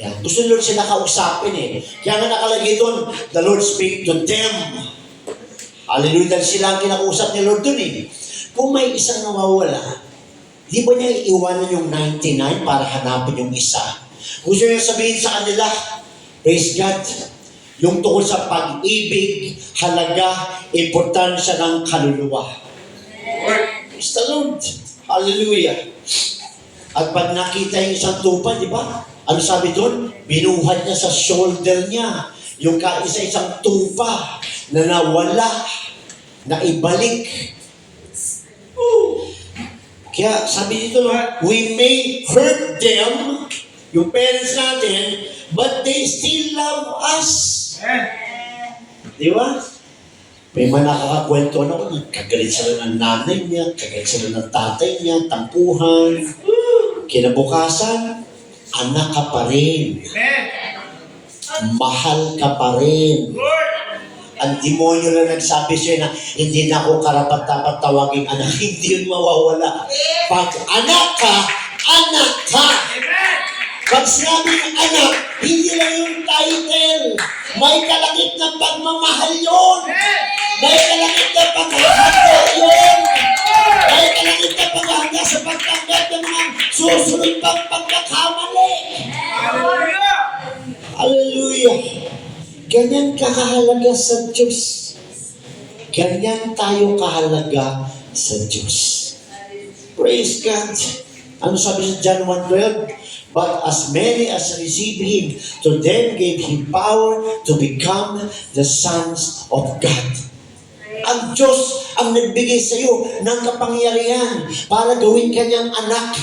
yan. Gusto ni Lord sila kausapin Kaya nga nakalagay doon, the Lord speak to them. Hallelujah, dahil sila ang kinakausap ni Lord doon Kung may isang nawawala, di ba niya iiwanan yung 99 para hanapin yung isa? Gusto niya sabihin sa kanila, praise God, yung tungkol sa pag-ibig, halaga, importansya ng kaluluwa. Praise the Lord. Hallelujah. At pag nakita yung isang tupa, di ba? Ano sabi doon? Binuhat niya sa shoulder niya yung kaisa-isang tupa na nawala, na ibalik. Kaya sabi dito, we may hurt them, yung parents natin, but they still love us. Di ba? May mga nakakakwento na ako, kagalit sila ng nanay niya, kagalit sila ng tatay niya, tampuhan. Kinabukasan, anak ka pa rin. Mahal ka pa rin. Ang demonyo na nagsabi sa'yo na hindi na ako karapat-dapat tawaging anak, hindi yun mawawala. Pag anak ka, anak ka. Pag sinabi ng anak, hindi lang yung title. May kalakip na pagmamahal yun. May kalakip na paghahanda yun. May kalakip na paghahanda sa pagtanggap ng mga susunod pang pagkakamali. Hallelujah. Ganyan kahalaga sa Diyos. Ganyan tayo kahalaga sa Diyos. Praise God. Ano sabi sa John 1:12? But as many as receive Him, to them gave Him power to become the sons of God. Ang Diyos ang nagbigay sa iyo ng kapangyarihan para gawin kanyang anak.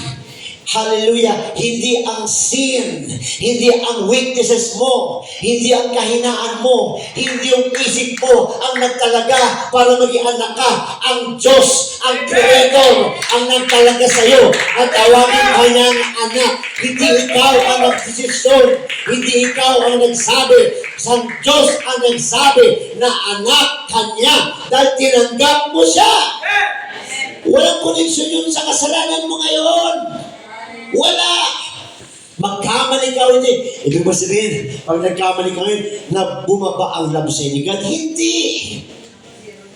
Hallelujah. Hindi ang sin, hindi ang weaknesses mo, hindi ang kahinaan mo, hindi yung isip mo ang nagtalaga para maging anak ka. Ang Diyos, ang Creator, ang nagtalaga sa iyo at tawagin kanyang anak. Hindi ikaw ang nagdesisyon, hindi ikaw ang nagsabi. Ang Diyos ang nagsabi na anak kanya dahil tinanggap mo siya. Walang koneksyon yun sa kasalanan mo ngayon. Wala. nagkamali ka hindi. Ibig ba sabihin, pag nagkamali ka ngayon, na bumaba ang love sa'yo ni God? Hindi.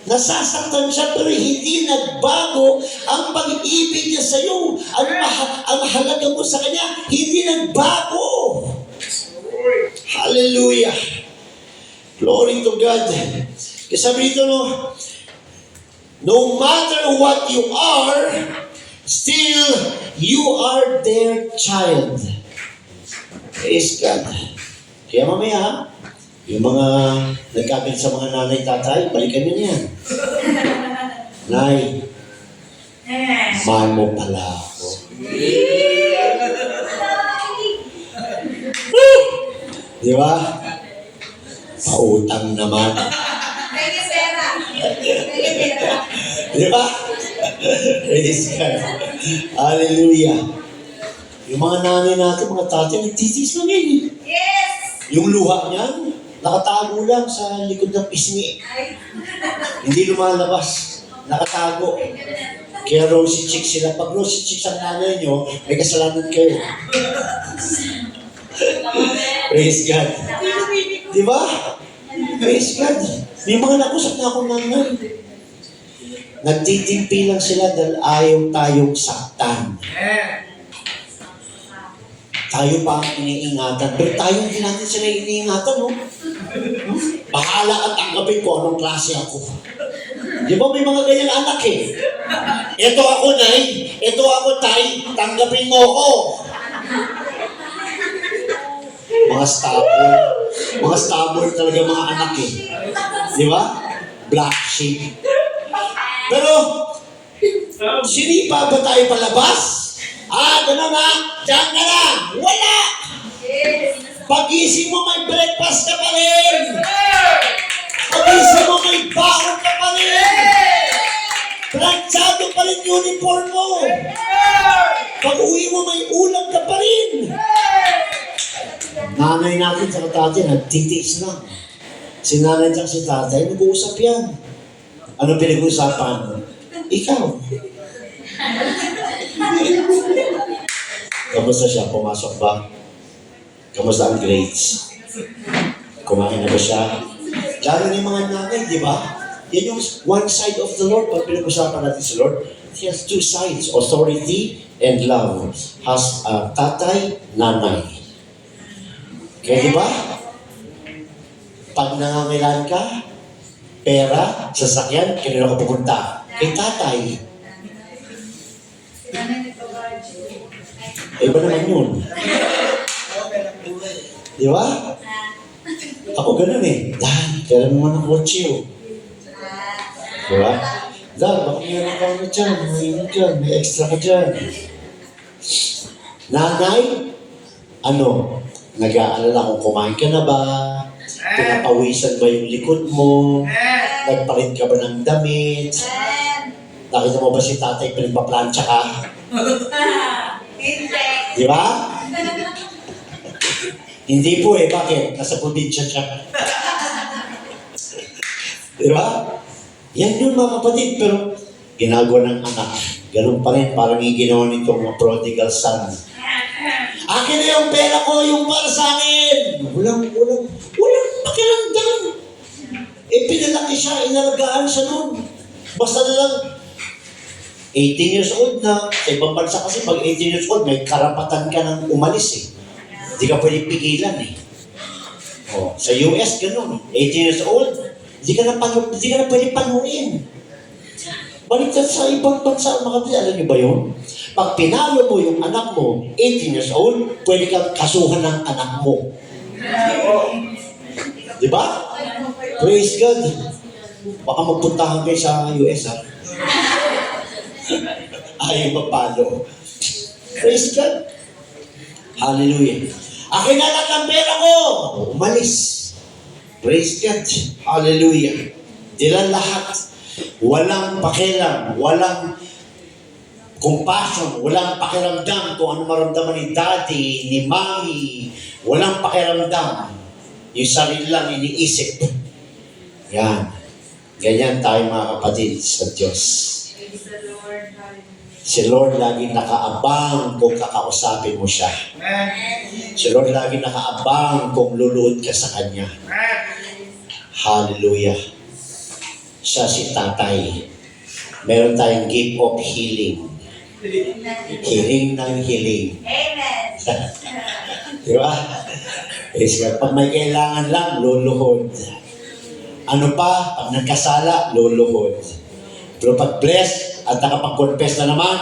Nasasaktan siya pero hindi nagbago ang pag-ibig niya sa iyo. Ang halaga mo sa kanya, hindi nagbago. Hallelujah. Glory to God. Kasi sabi dito, no matter what you are, still you are their child. Praise God. Kaya mamaya, yung mga nagkabit sa mga nanay, tatay, balikan nyo niyan. Nay, mahal mo pala ako. Di ba? Pautang naman. Di ba? Praise God. Hallelujah. Yung mga nanay natin, mga tatay, nagtitis lang yan. Yes! Yung luha niyan, nakatago lang sa likod ng pisngi. Hindi lumalabas. Nakatago. Kaya rosy cheek sila. Pag rosy cheek ang nanay nyo, may kasalanan kayo. Praise God. Di ba? Praise God. May mga nakusap na akong nanay. Nagtitimpi lang sila dahil ayaw tayong saktan. Tayo pa ang iniingatan. Pero tayo hindi natin sila iniingatan, no? Bahala at tanggapin ko anong klase ako. Di ba may mga ganyang anak eh? Ito ako, nay. Ito ako, tay. Tanggapin mo ako. Mga stubborn. Mga stubborn talaga mga anak eh. Di ba? Black sheep. Pero, sinipa ba tayo palabas? Gano'n na. Diyan ka na. Wala. Pag-isip mo may breakfast ka pa rin. Pag-isip mo may baon ka pa rin. Planchado pa rin uniform mo. Pag-uwi mo may ulam ka pa rin. Nanay natin sa tatay, nagtitiis lang. Si nanay at si tatay, nag-uusap yan. Ano pinag-uusapan? Ikaw. Kamusta siya? Pumasok ba? Kamusta ang grades? Kumain na ba siya? Lalo na yung mga nanay, di ba? Yan yung one side of the Lord. Pag pinag-usapan natin si Lord, he has two sides, authority and love. Has tatay, nanay. Kaya di ba? Pag nangangailangan ka, pera, sasakyan, kanino ka pupunta? Kay tatay. Iba naman yun. Di ba? Ako ganun eh. Dahil, kailan mo ng kotse oh. Di ba? Dahil, baka meron ka na dyan, may extra ka dyan. Nanay, nag-aalala kung kumain ka na ba? Pinapawisan ba yung likod mo? Nagpalit ka ba ng damit? Nakita mo ba si tatay pinagpaplansya ka? Di ba? Hindi po eh. Bakit? Nasa probinsya siya. Di ba? Yan yun mga kapatid. Pero ginagawa ng anak. Ganun pa rin. Parang yung ginawa nitong prodigal son. Akin na yung pera ko, yung para sa akin. Walang pakiramdam. Pinalaki siya, inalagaan siya nun. Basta na lang, 18 years old na. Sa ibang bansa kasi, pag 18 years old, may karapatan ka ng umalis eh. Hindi ka pwede pigilan eh. Sa US, ganun. 18 years old, hindi ka na pwede panuin. Baliktad sa ibang bansa, mga kapatid, alam niyo ba yun? Pag pinalo mo yung anak mo, 18 years old, pwede kang kasuhan ng anak mo. Di ba? Praise God. Baka magpuntahan kayo sa US, ha? Ayaw mapalo. Praise God. Hallelujah. Akin na lang ang pera ko. Umalis. Praise God. Hallelujah. Dilan lahat. Walang pakialam. Walang compassion. Walang pakiramdam kung ano maramdaman ni daddy, ni mommy. Walang pakiramdam. Yung sarili lang iniisip. Yan. Ganyan tayo mga kapatid sa Diyos. Si Lord laging nakaabang kung kakausapin mo siya. Si Lord lagi nakaabang kung luluhod ka sa Kanya. Hallelujah. Siya si Tatay. Meron tayong gift of healing. Hiling ng hiling. Amen. Di ba? Pag may kailangan lang, luluhod. Ano pa? Pag nagkasala, luluhod. Pero pag blessed at nakapag-confess na naman,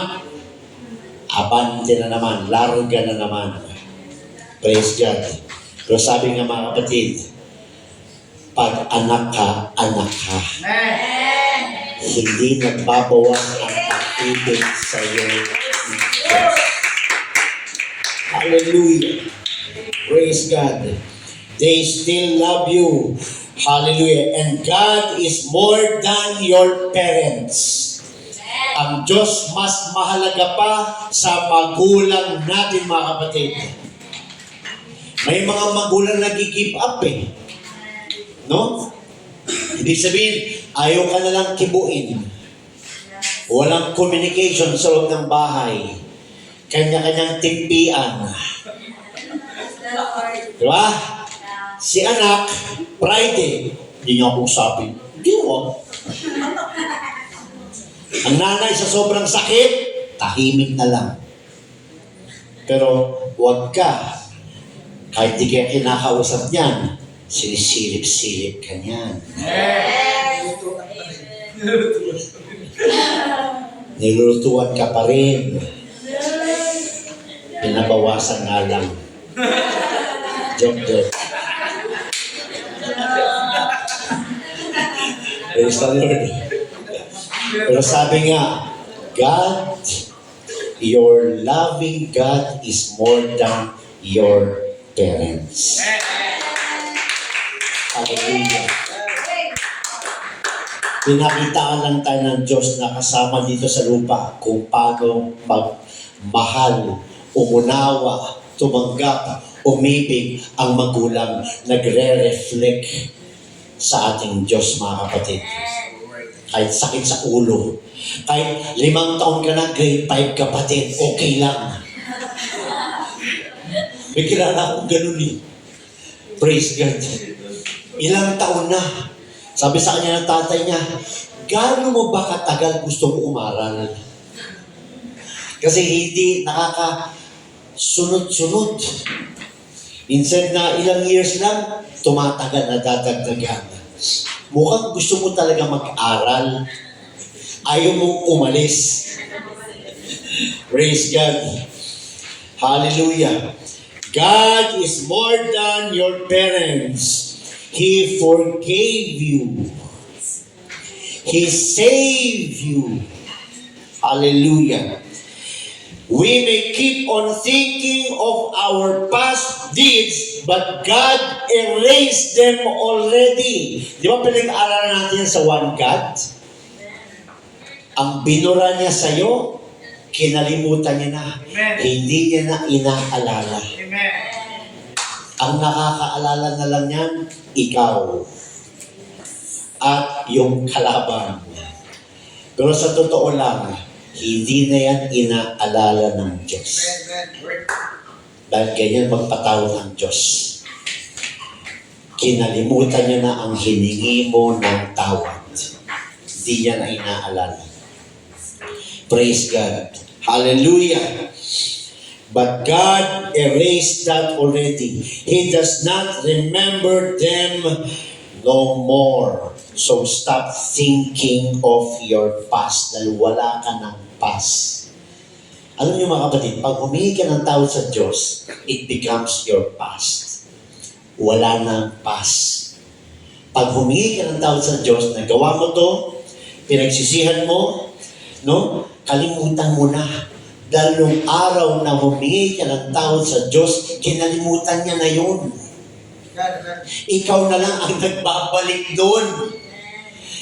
abante na naman, larga na naman. Praise God. Pero sabi nga mga kapatid, pag anak ka, anak ka. Amen. Hindi nagbabawas ang pag-ibig sa iyo. Hallelujah. Praise God. They still love you. Hallelujah. And God is more than your parents. Ang Diyos mas mahalaga pa sa magulang natin, mga kapatid. May mga magulang nag-give up eh. No? Ibig sabihin, ayaw ka na lang kibuin. Walang communication sa loob ng bahay. Kanya-kanyang timpian. Diba? Si anak, Friday, hindi niya ako usapin. Hindi mo. Ang nanay sa sobrang sakit, tahimik na lang. Pero huwag ka. Kahit di kaya kinakausap niyan, sinisilip-silip ka niyan. Nilulutuan ka pa rin. Pinabawasan nga lang. Joke. Praise the Lord. Pero sabi nga, God, your loving God is more than your parents. Hallelujah. Pinakita lang tayo ng Diyos na kasama dito sa lupa kung paano magmahal, umunawa, tumanggap, umibig ang magulang, nagre-reflect sa ating Diyos, mga kapatid. Kahit sakit sa ulo, kahit 5 taon ka na, grade 5 kapatid, okay lang. May kilala akong ganun eh. Praise God. Ilang taon na. Sabi sa kanya ng tatay niya, gaano mo ba katagal gusto mo umaral? Kasi hindi nakakasunod-sunod. Instead na ilang years lang, tumatagal na dadagdagan. Mukhang gusto mo talaga mag-aral. Ayaw mong umalis. Praise God. Hallelujah. God is more than your parents. He forgave you. He saved you. Hallelujah. We may keep on thinking of our past deeds, but God erased them already. Di ba pinag-aralan natin sa one God? Ang binura niya sa'yo, kinalimutan niya na. Amen. Hindi niya na inaalala. Amen. Ang nakakaalala na lang niyan, ikaw. At yung kalaban. Pero sa totoo lang, hindi na yan inaalala ng Diyos. Dahil ganyan magpatawad ang Diyos. Kinalimutan niya na ang hiningi mo ng tawad. Hindi niya na inaalala. Praise God. Hallelujah. But God erased that already. He does not remember them no more. So stop thinking of your past dahil wala ka ng past. Alam niyo mga kapatid, pag humingi ka ng tawad sa Diyos, it becomes your past. Wala nang past. Pag humingi ka ng tawad sa Diyos, nagawa mo to, pinagsisihan mo, no? Kalimutan mo na. Dahil nung araw na humingi ka ng tawad sa Diyos, kinalimutan niya na yun. Ikaw na lang ang nagbabalik doon.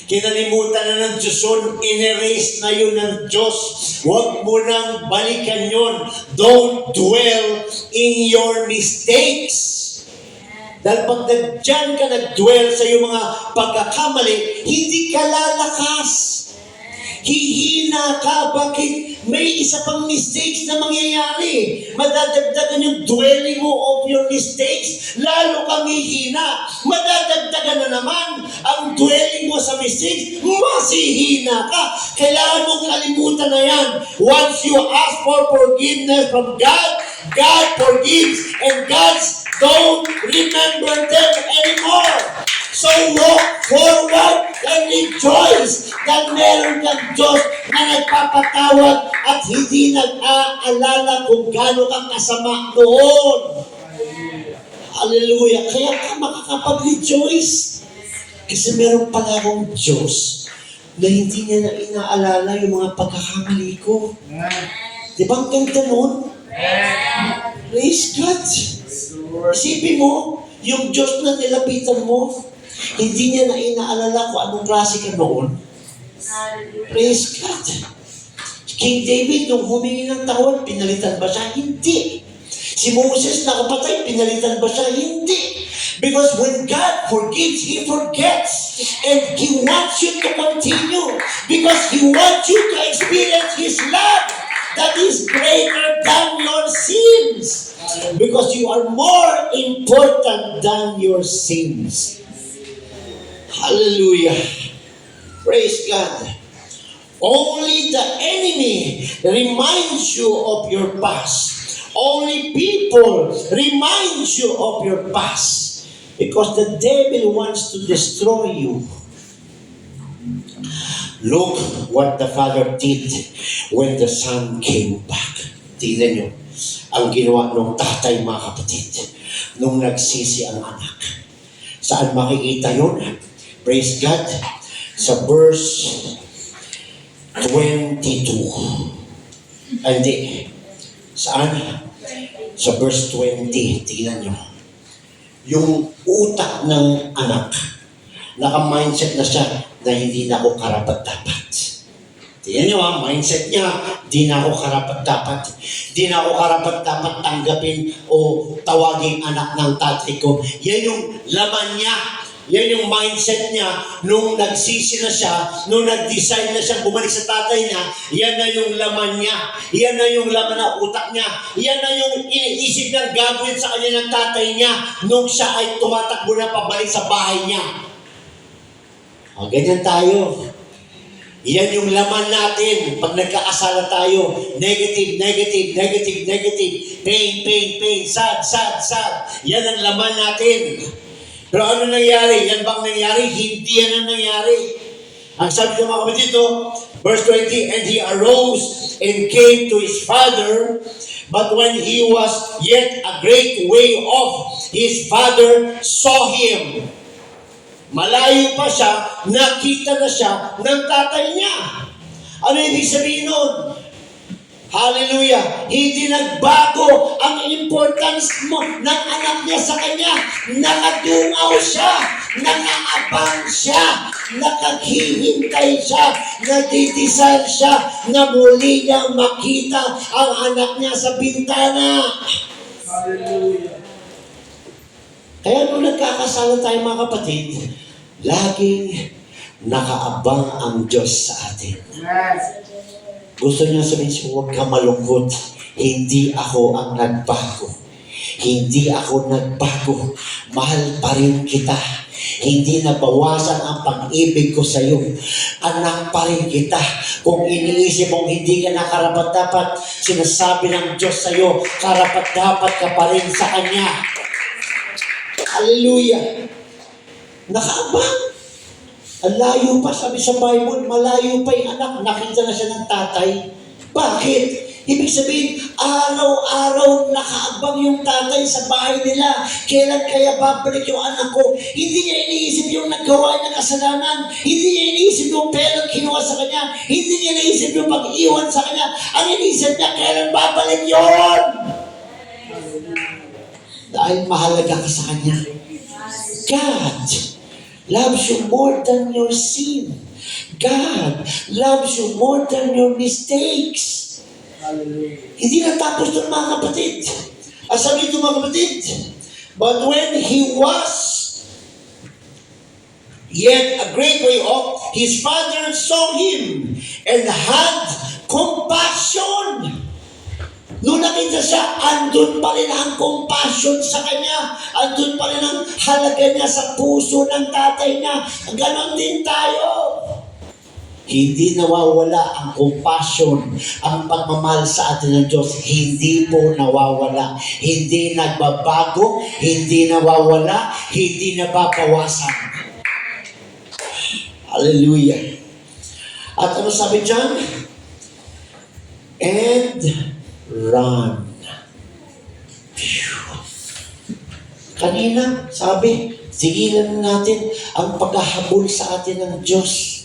Kinalimutan na ng Diyos yun, in-erase na yun ng Diyos. Huwag mo nang balikan yun. Don't dwell in your mistakes. Dahil pag dyan ka nag-dwell sa iyong mga pagkakamali, hindi ka lalakas. Hihina ka. Bakit? May isa pang mistakes na mangyayari. Madadagdagan yung dwelling mo of mahihina. Madadagdagan na naman ang dwelling mo sa mistakes, masihina ka. Kailangan mong kalimutan na yan. Once you ask for forgiveness from God, God forgives, and God's don't remember them anymore. So walk forward and rejoice na meron kang Diyos na nagpapatawad at hindi nag-aalala kung gaano kang kasama noon. Hallelujah. Kaya ka makakapag-rejoice. Kasi meron pala akong Diyos na hindi niya na inaalala yung mga pagkakamali ko. Di ba ang ganda nun? Praise God. Isipin mo, yung Diyos na nilapitan mo, hindi niya na inaalala kung anong klase ka noon. Praise God. King David, nung humingi ng tawad, pinalitan ba siya? Hindi. Si Moses nakapatay, pinalitan ba siya? Hindi. Because when God forgives, He forgets. And He wants you to continue. Because He wants you to experience His love that is greater than your sins. Because you are more important than your sins. Hallelujah. Praise God. Only the enemy reminds you of your past. Only people remind you of your past. Because the devil wants to destroy you. Look what the father did when the son came back. Tingnan nyo ang ginawa ng tatay, mga kapatid, nung nagsisi ang anak. Saan makikita yun? Praise God. Sa verse 22. Hindi. Saan? Sa verse 20. Tingnan nyo. Yung utak ng anak, naka-mindset na siya na hindi na ako karapat-dapat. Tingnan nyo ha, mindset niya, di na ako karapat-dapat. Di na ako karapat-dapat tanggapin o tawaging anak ng tatay ko. Yan yung laman niya. Yan yung mindset niya nung nagsisi na siya, nung nag-decide na siya bumalik sa tatay niya, yan na yung laman niya. Yan na yung laman ng utak niya. Yan na yung iniisip niyang gagawin sa kanya ng tatay niya nung siya ay tumatakbo na pabalik sa bahay niya. O, ganyan tayo. Yan yung laman natin pag nagkaasala tayo. Negative, negative, negative, negative. Pain, pain, pain. Sad, sad, sad. Yan ang laman natin. Pero ano nangyari? Yan bang nangyari? Hindi yan ang nangyari. Ang sabi ng mga kapatid dito, verse 20, and he arose and came to his father, but when he was yet a great way off, his father saw him. Malayo pa siya, nakita na siya ng tatay niya. Ano ibig sabihin nun? Hallelujah! Hindi nagbago ang importance mo ng anak niya sa kanya. Nakadungaw siya, nangaabang siya, nakaghihintay siya, nagdidesal siya na muli niyang makita ang anak niya sa bintana. Hallelujah. Kaya nung nagkakasala tayo mga kapatid, laging nakaabang ang Diyos sa atin. Yes. Gusto niya sabihin siya, huwag ka malungkot. Hindi ako ang nagbago. Hindi ako nagbago. Mahal pa rin kita. Hindi nabawasan ang pag-ibig ko sa iyo. Anak pa rin kita. Kung iniisip mong hindi ka na karapat-dapat, sinasabi ng Diyos sa iyo, karapat-dapat ka pa rin sa Kanya. Hallelujah! Nakaabang. Ang layo pa, sabi sa Bible, malayo pa yung anak, nakita na siya ng tatay. Bakit? Ibig sabihin, araw-araw nakaabang yung tatay sa bahay nila. Kailan kaya babalik yung anak ko? Hindi niya iniisip yung naggawa niya kasalanan. Hindi niya iniisip yung perang kinuha sa kanya. Hindi niya iniisip yung pag-iwan sa kanya. Ang iniisip niya, kailan babalik yun? Dahil mahalaga ka sa kanya. God loves you more than your sin. God loves you more than your mistakes. Hallelujah. Hindi natapos doon mga kapatid. Sabi ito mga kapatid, but when he was yet a great way off, his father saw him and had compassion. Noong nakita siya, andun pa rin ang compassion sa kanya. andun pa rin ang halaga niya sa puso ng tatay niya. Ganon din tayo. Hindi nawawala ang compassion, ang pagmamahal sa atin ng Diyos. Hindi po nawawala. Hindi nagbabago, hindi nawawala, hindi nababawasan. Hallelujah. At ano sabi dyan? And run. Phew. Kanina, sabi, sigilan natin ang paghahabol sa atin ng Diyos.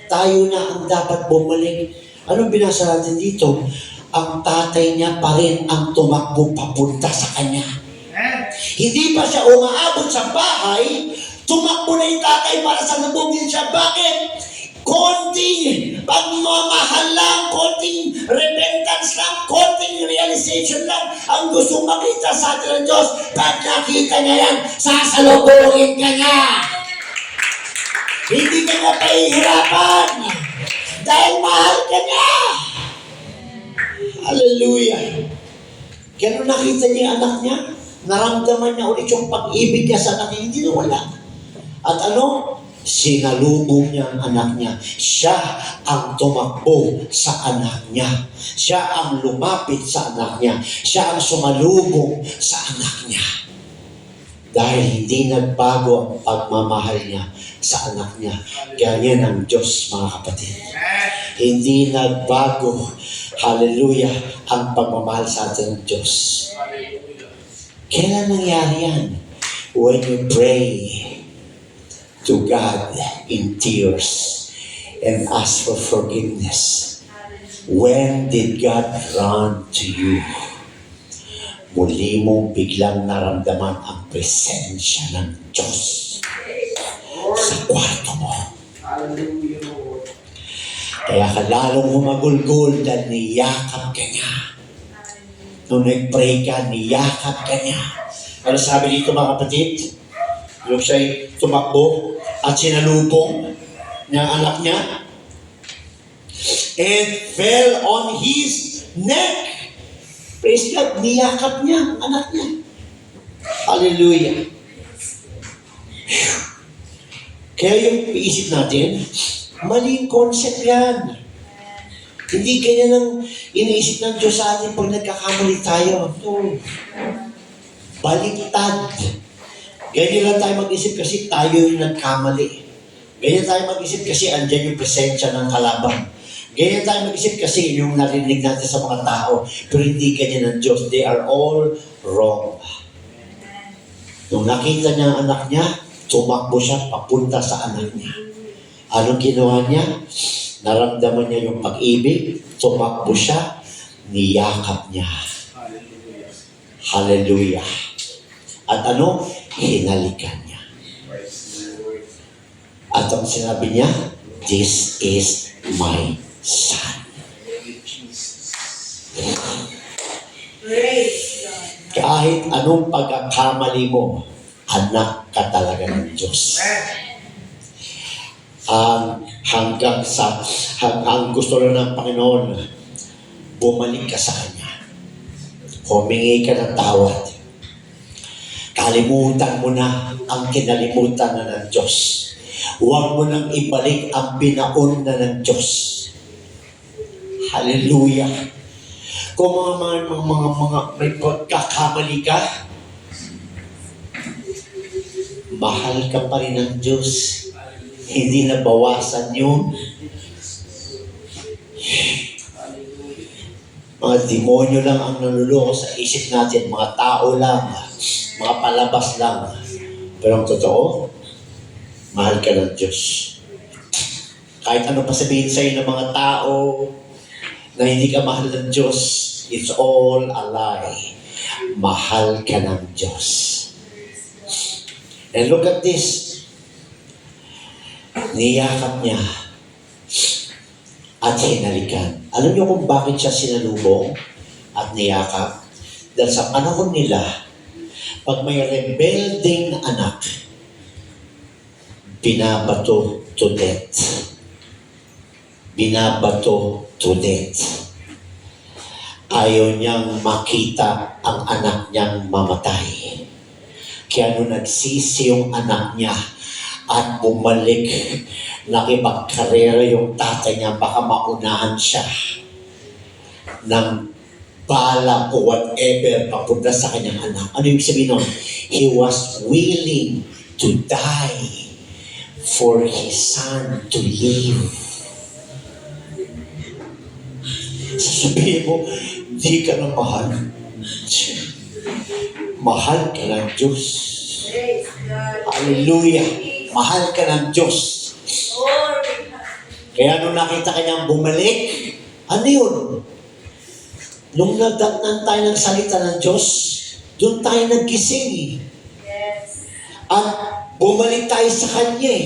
Tayo na ang dapat bumalik. Anong binasa natin dito? Ang tatay niya pa rin ang tumakbo papunta sa kanya. Hindi pa siya umaabot sa bahay, tumakbo na yung tatay para sa nabugin siya. Bakit? Konting pagmamahal lang, konting repentance lang, konting realization lang ang gusto makita sa atin ng Diyos. Pag nakita niya yan, sasalubungin ka niya. Hindi ka na pahihirapan dahil mahal ka niya. Hallelujah. Kaya nung nakita niya yung anak niya, naramdaman niya ulit yung pag-ibig niya sa anak niya, hindi na wala. At ano? Sinalubong niya ang anak niya. Siya ang tumakbo sa anak niya. Siya ang lumapit sa anak niya. Siya ang sumalubong sa anak niya. Dahil hindi nagbago ang pagmamahal niya sa anak niya. Kaya yan ang Diyos, mga kapatid. Hindi nagbago, hallelujah, ang pagmamahal sa atin ng Diyos. Kailan nangyari yan? When you pray to God in tears and ask for forgiveness. When did God run to you? Muli mong biglang naramdaman ang presensya ng Diyos sa kwarto mo. Hallelujah, Lord. Kaya ka lalong humagulgol dahil niyakap ka niya. Nung nag-pray ka, niyakap ka niya. Ano sabi dito mga kapatid? Yung siya'y tumakbo at sinalubong ng anak niya and fell on his neck. Praise God, niyakap niya ang anak niya. Hallelujah. Kaya yung iisip natin, maling concept yan. Hindi ganyan ang iniisip ng Diyos sa atin pag nagkakamali tayo. No. Baliktad. Ganyan lang tayo mag-isip kasi tayo yung nagkamali. Ganyan tayo mag-isip kasi andyan yung presensya ng kalaban. Ganyan tayo mag-isip kasi yung narinig natin sa mga tao. Pero hindi ganyan ang Diyos. They are all wrong. Nung nakita niya ang anak niya, tumakbo siya papunta sa anak niya. Anong ginawa niya? Naramdaman niya yung pag-ibig, tumakbo siya, niyakap niya. Hallelujah. At ano? Hinalikan niya. At ang sinabi niya, this is my son. Praise God. Kahit anong pagkakamali mo, anak ka talaga ng Diyos. Hanggang gusto lang ng Panginoon, bumalik ka sa Kanya. Humingi ka ng tawad. Kalimutan mo na ang kinalimutan na ng Diyos. Huwag mo nang ibalik ang binaon na ng Diyos. Hallelujah. Kung mga may pagkakamali ka, mahal ka pa rin ng Diyos. Hindi na bawasan yun. Mga demonyo lang ang naluloko sa isip natin. Mga tao lang. Mga palabas lang. Pero ang totoo, mahal ka ng Diyos. Kahit ano pa sabihin sa'yo ng mga tao na hindi ka mahal ng Diyos, it's all a lie. Mahal ka ng Diyos. And look at this. Niyakap niya at hinalikan. Alam niyo kung bakit siya sinalubong at niyakap? Dahil sa panahon nila, pag may rebelding anak, binabato to death. Binabato to death. Ayaw niyang makita ang anak niyang mamatay. Kaya nung nagsisi yung anak niya at bumalik, nakipagkarera yung tatay niya, baka maunahan siya ng bala o whatever papunta sa kanyang anak. Ano yung sabihin nun? He was willing to die for his son to live. Sasabihin mo, di ka na mahal. Mahal ka ng Diyos. Praise God. Hallelujah. Mahal ka ng Diyos. Glory. Kaya nung nakita kanyang bumalik, ano yun? Nung nadatnan tayo ng salita ng Diyos, doon tayo naggising. Yes. At bumalik tayo sa Kanya.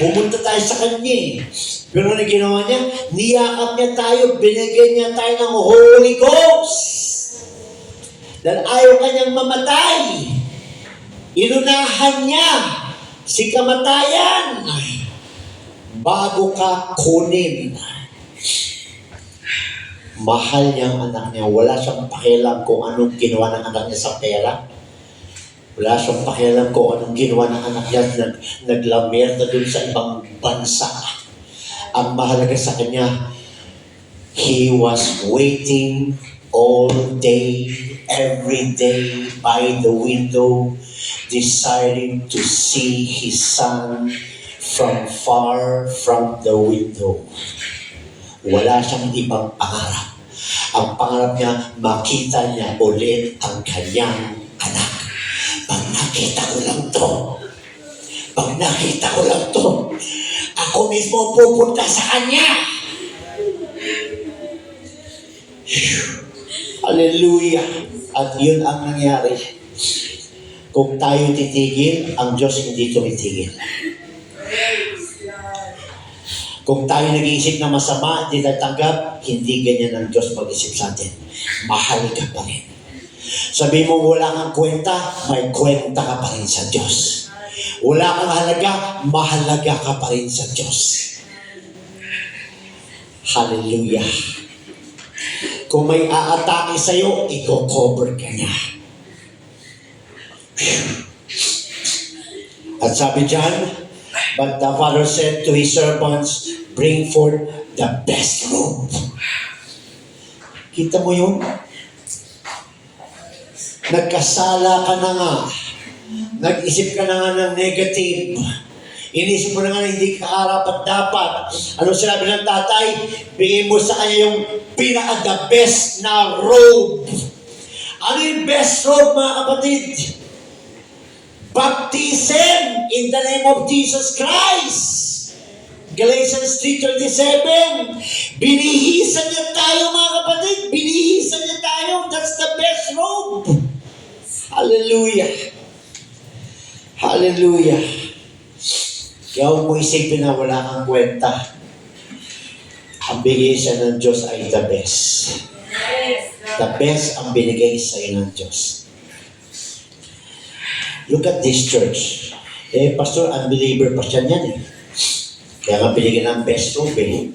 Pumunta tayo sa Kanya. Pero ano ginawa niya? Niyakap niya tayo, binigyan niya tayo ng Holy Ghost. Dahil ayaw kanyang mamatay. Inunahan niya si kamatayan bago ka kunin. Mahal niya ang anak niya. Wala siyang pakialam kung anong ginawa ng anak niya sa pera. Wala siyang pakialam kung anong ginawa ng anak niya. Naglamerda dun sa ibang bansa. Ang mahalaga sa kanya, he was waiting all day, every day by the window, desiring to see his son from far from the window. Wala siyang ibang pangarap. Ang pangarap niya, makita niya ulit ang kanyang anak. Pag nakita ko lang to, ako mismo pupunta sa kanya. Hallelujah. At yun ang nangyari. Kung tayo titigil, ang Diyos hindi tumitigil. Praise God. Kung tayo nag-iisip na masama, hindi tatanggap, hindi ganyan ang Diyos mag-isip sa atin. Mahal ka pa rin. Sabi mo, wala kang kwenta, may kwenta ka pa rin sa Diyos. Wala kang halaga, mahalaga ka pa rin sa Diyos. Hallelujah. Kung may aatake sa'yo, i-cover ka niya. At sabi dyan, but the father said to his servants, bring forth the best robe. Kita mo yun? Nagkasala ka na nga. Nag-isip ka na nga ng negative. Inisip mo na nga na hindi ka karapat-dapat. Ano sinabi ng tatay? Bigay mo sa kanya yung pinaka-the best na robe. Ano yung best robe, mga kapatid? Baptism in the name of Jesus Christ. Galatians 3:27. Binihisan niya tayo, mga kapatid. Binihisan niya tayo. That's the best robe. Hallelujah. Hallelujah. Kaya huwag mo isipin na wala kang kwenta. Ang bigay siya ng Diyos ay the best. Praise God. The best ang binigay sa iyo ng Diyos. Look at this church. Pastor, unbeliever pa siya niyan eh. Kaya nga binigyan ng best robe eh.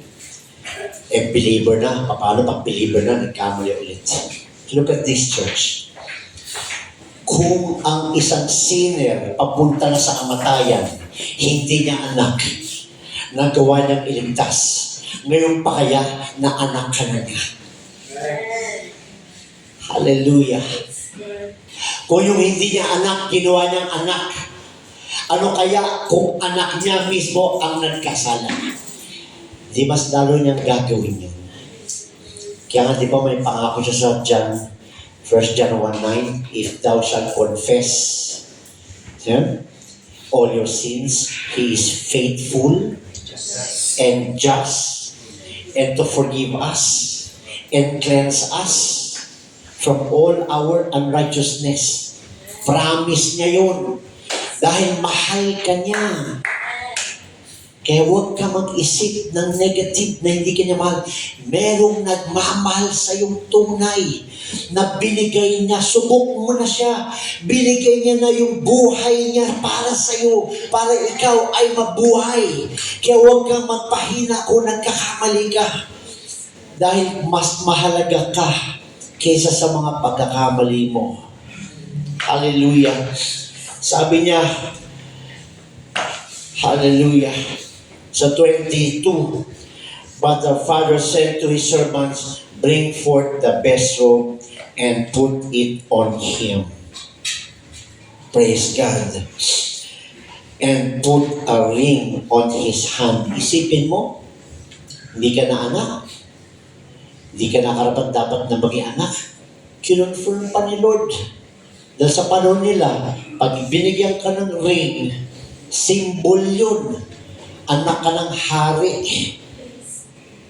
Believer na. Paano pag believer na, nagkamali ulit. Look at this church. Kung ang isang sinner papunta na sa kamatayan, hindi niya anak, nagawa niyang iligtas. Ngayon pa kaya na anak ka na niya. Hallelujah. Kung yung hindi niya anak, ginawa niyang anak, ano kaya kung anak niya mismo ang nagkasala? Di mas lalo niyang gagawin yun. Kaya nga di ba may pangako siya sa John, 1 John 1:9, if thou shalt confess all your sins, He is faithful and just and to forgive us and cleanse us from all our unrighteousness. Promise niya yun. Dahil mahal ka niya. Kaya huwag ka mag-isip ng negative na hindi ka niya mahal. Merong nagmamahal sa iyong tunay na binigay niya. Subok mo na siya. Binigay niya na yung buhay niya para sa iyo. Para ikaw ay mabuhay. Kaya huwag kang magpahina kung nagkakamali ka. Dahil mas mahalaga ka kaysa sa mga pagkakamali mo. Hallelujah. Sabi niya, hallelujah, sa 22, but the father said to his servants, bring forth the best robe and put it on him. Praise God. And put a ring on his hand. Isipin mo, hindi ka na anak. Hindi ka na karapat-dapat na maging anak. Kinonfirm pa ni Lord. Dahil sa panahon nila, pag binigyan ka ng ring, symbol yun. Anak ka ng hari.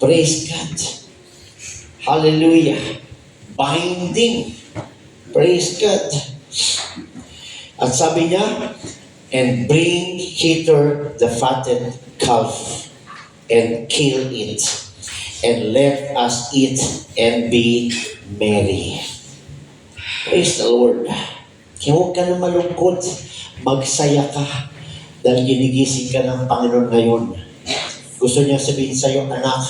Praise God. Hallelujah. Binding. Praise God. At sabi niya, and bring hither the fattened calf and kill it, and let us eat and be merry. Praise the Lord. Kaya huwag ka na malungkot. Magsaya ka dahil ginigising ka ng Panginoon ngayon. Gusto niya sabihin sa iyo, anak,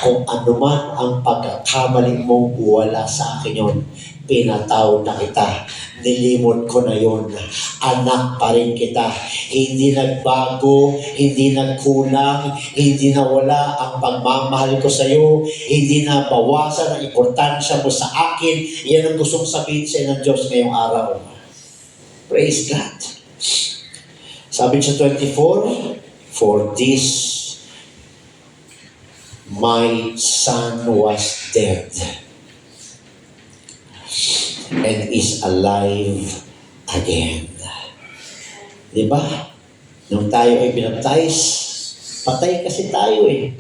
kung ano man ang pagkakamali mo, wala sa akin yun. Pinatawad na kita. Nilimot ko na yun. Anak pa rin kita. Hindi nagbago, hindi nagkulang, hindi nawala ang pagmamahal ko sa iyo, hindi na bawasan ang importansya mo sa akin. Yan ang gustong sabihin sa ng Diyos ngayong araw. Praise God. Sabi sa 24, for this my son was dead and is alive again. Di ba? Nung tayo ay binaptize, patay kasi tayo eh.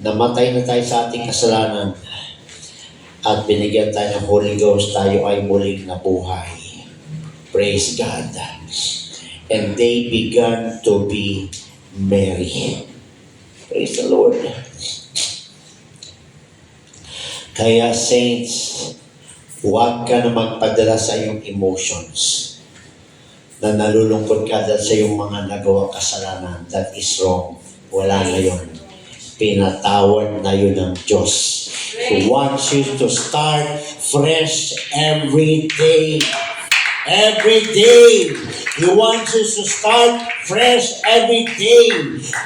Namatay na tayo sa ating kasalanan at binigyan tayo ng Holy Ghost, tayo ay muling nabuhay. Praise God. And they began to be merry. Praise the Lord. Kaya saints, huwag ka na magpadala sa iyong emotions na nalulungkot ka dahil sa iyong mga nagawang kasalanan. That is wrong. Wala na yun. Pinatawad na yun ng Diyos. He wants you to start fresh every day. Every day. He wants you to start fresh every day.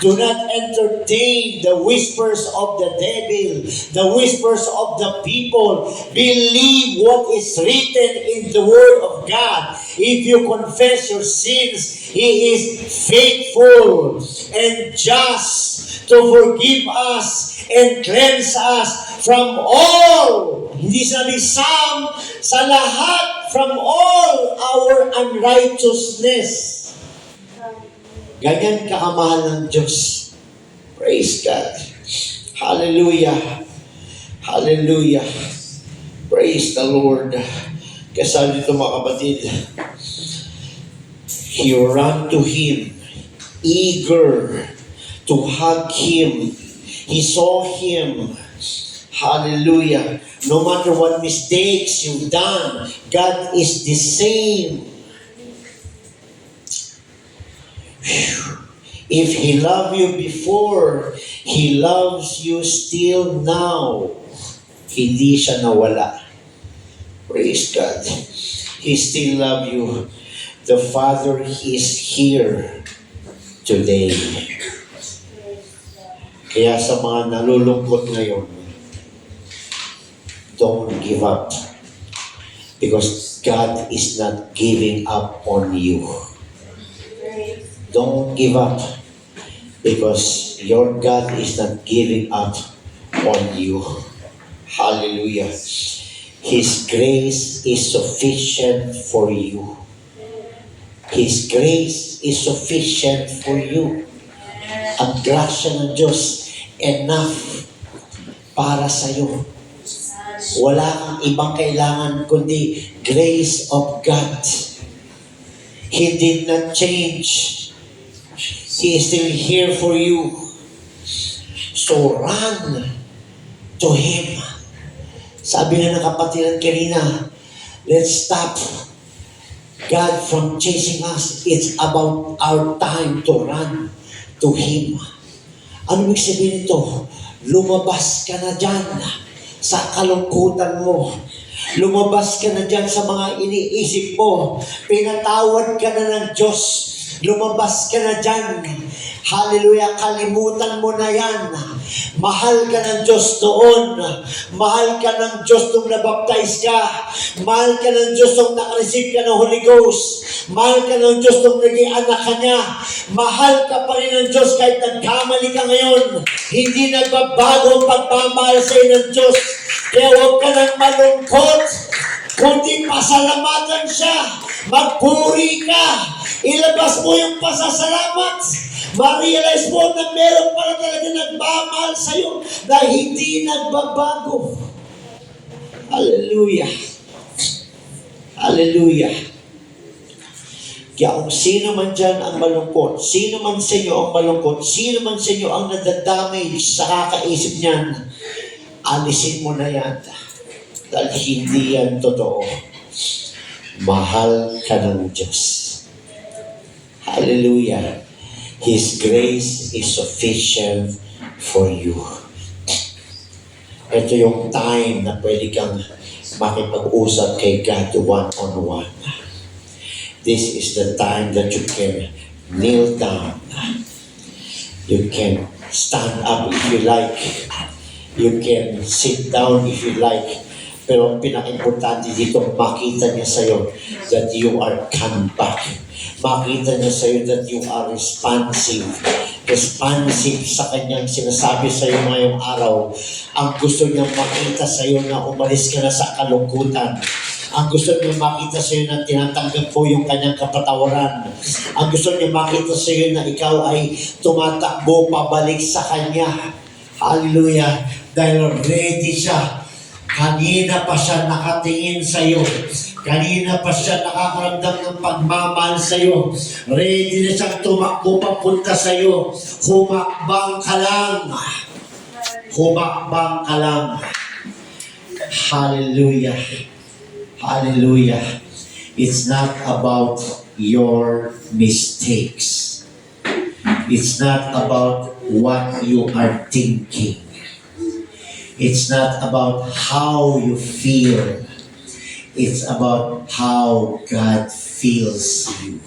Do not entertain the whispers of the devil, the whispers of the people. Believe what is written in the Word of God. If you confess your sins, He is faithful and just to forgive us and cleanse us from all. Hindi sabi sa lahat, from all our unrighteousness. Ganyan kaamahal ng Diyos. Praise God. Hallelujah. Hallelujah. Praise the Lord. Kaya sabi dito mga kapatid, he ran to Him, eager to hug Him. He saw Him. Hallelujah. No matter what mistakes you've done, God is the same. If He loved you before, He loves you still now. Hindi siya nawala. Praise God. He still loves you. The Father is here today. Kaya sa mga nalulungkot ngayon, don't give up. Because God is not giving up on you. Don't give up. Because your God is not giving up on you. Hallelujah. His grace is sufficient for you. His grace is sufficient for you. Ang grasya ng Diyos, enough para sa iyo. Wala kang ibang kailangan kundi grace of God. He did not change. He is still here for you. So run to Him. Sabi na ng kapatiran kanina, let's stop God from chasing us. It's about our time to run to Him. Ano ibig sabihin nito? Lumabas ka na dyan sa kalungkutan mo. Lumabas ka na dyan sa mga iniisip mo. Pinatawad ka na ng Diyos. Lumabas ka na dyan. Hallelujah. Kalimutan mo na yan. Mahal ka ng Diyos noon. Mahal ka ng Diyos nung nabaptize ka. Mahal ka ng Diyos nung nakareceive ka ng Holy Ghost. Mahal ka ng Diyos nung naging anak ka niya. Mahal ka pa rin ng Diyos kahit nagkamali ka ngayon. Hindi nagbabago ang pagmamahal sa iyo ng Diyos. Kaya huwag ka nang malungkot. Kundi pasalamatan siya. Magpuri ka. Ilabas mo yung pasasalamat. Ma-realize mo na meron pala talaga nagmamahal sa iyo na hindi nagbabago. Hallelujah. Hallelujah. Kaya kung sino man dyan ang malungkot, sino man sa inyo ang malungkot, sino man sa inyo ang nadadamage sa kakaisip niyan, alisin mo na yan. Dahil hindi yan totoo. Mahal ka ng Diyos. Hallelujah. His grace is sufficient for you. Ito yung time na pwede kang makipag-usap kay God one-on-one. This is the time that you can kneel down. You can stand up if you like. You can sit down if you like. Pero ang pinaka-importante dito, makita niya sa'yo that you are come back. Makita niya sa'yo that you are responsive. Responsive sa kanyang sinasabi sa'yo ngayong araw. Ang gusto niya makita sa'yo na umalis ka na sa kalungkutan. Ang gusto niya makita sa'yo na tinatanggap po yung kanyang kapatawaran. Ang gusto niya makita sa'yo na ikaw ay tumatakbo pabalik sa kanya. Hallelujah. Dahil ready siya. Kanina pa siya nakatingin sa iyo. Kanina pa siya nakakaramdam ng pagmamahal sa iyo. Ready na siyang tumakbo papunta sa iyo. Humakbang ka lang. Humakbang ka lang. Hallelujah. Hallelujah. It's not about your mistakes. It's not about what you are thinking. It's not about how you feel. It's about how God feels you.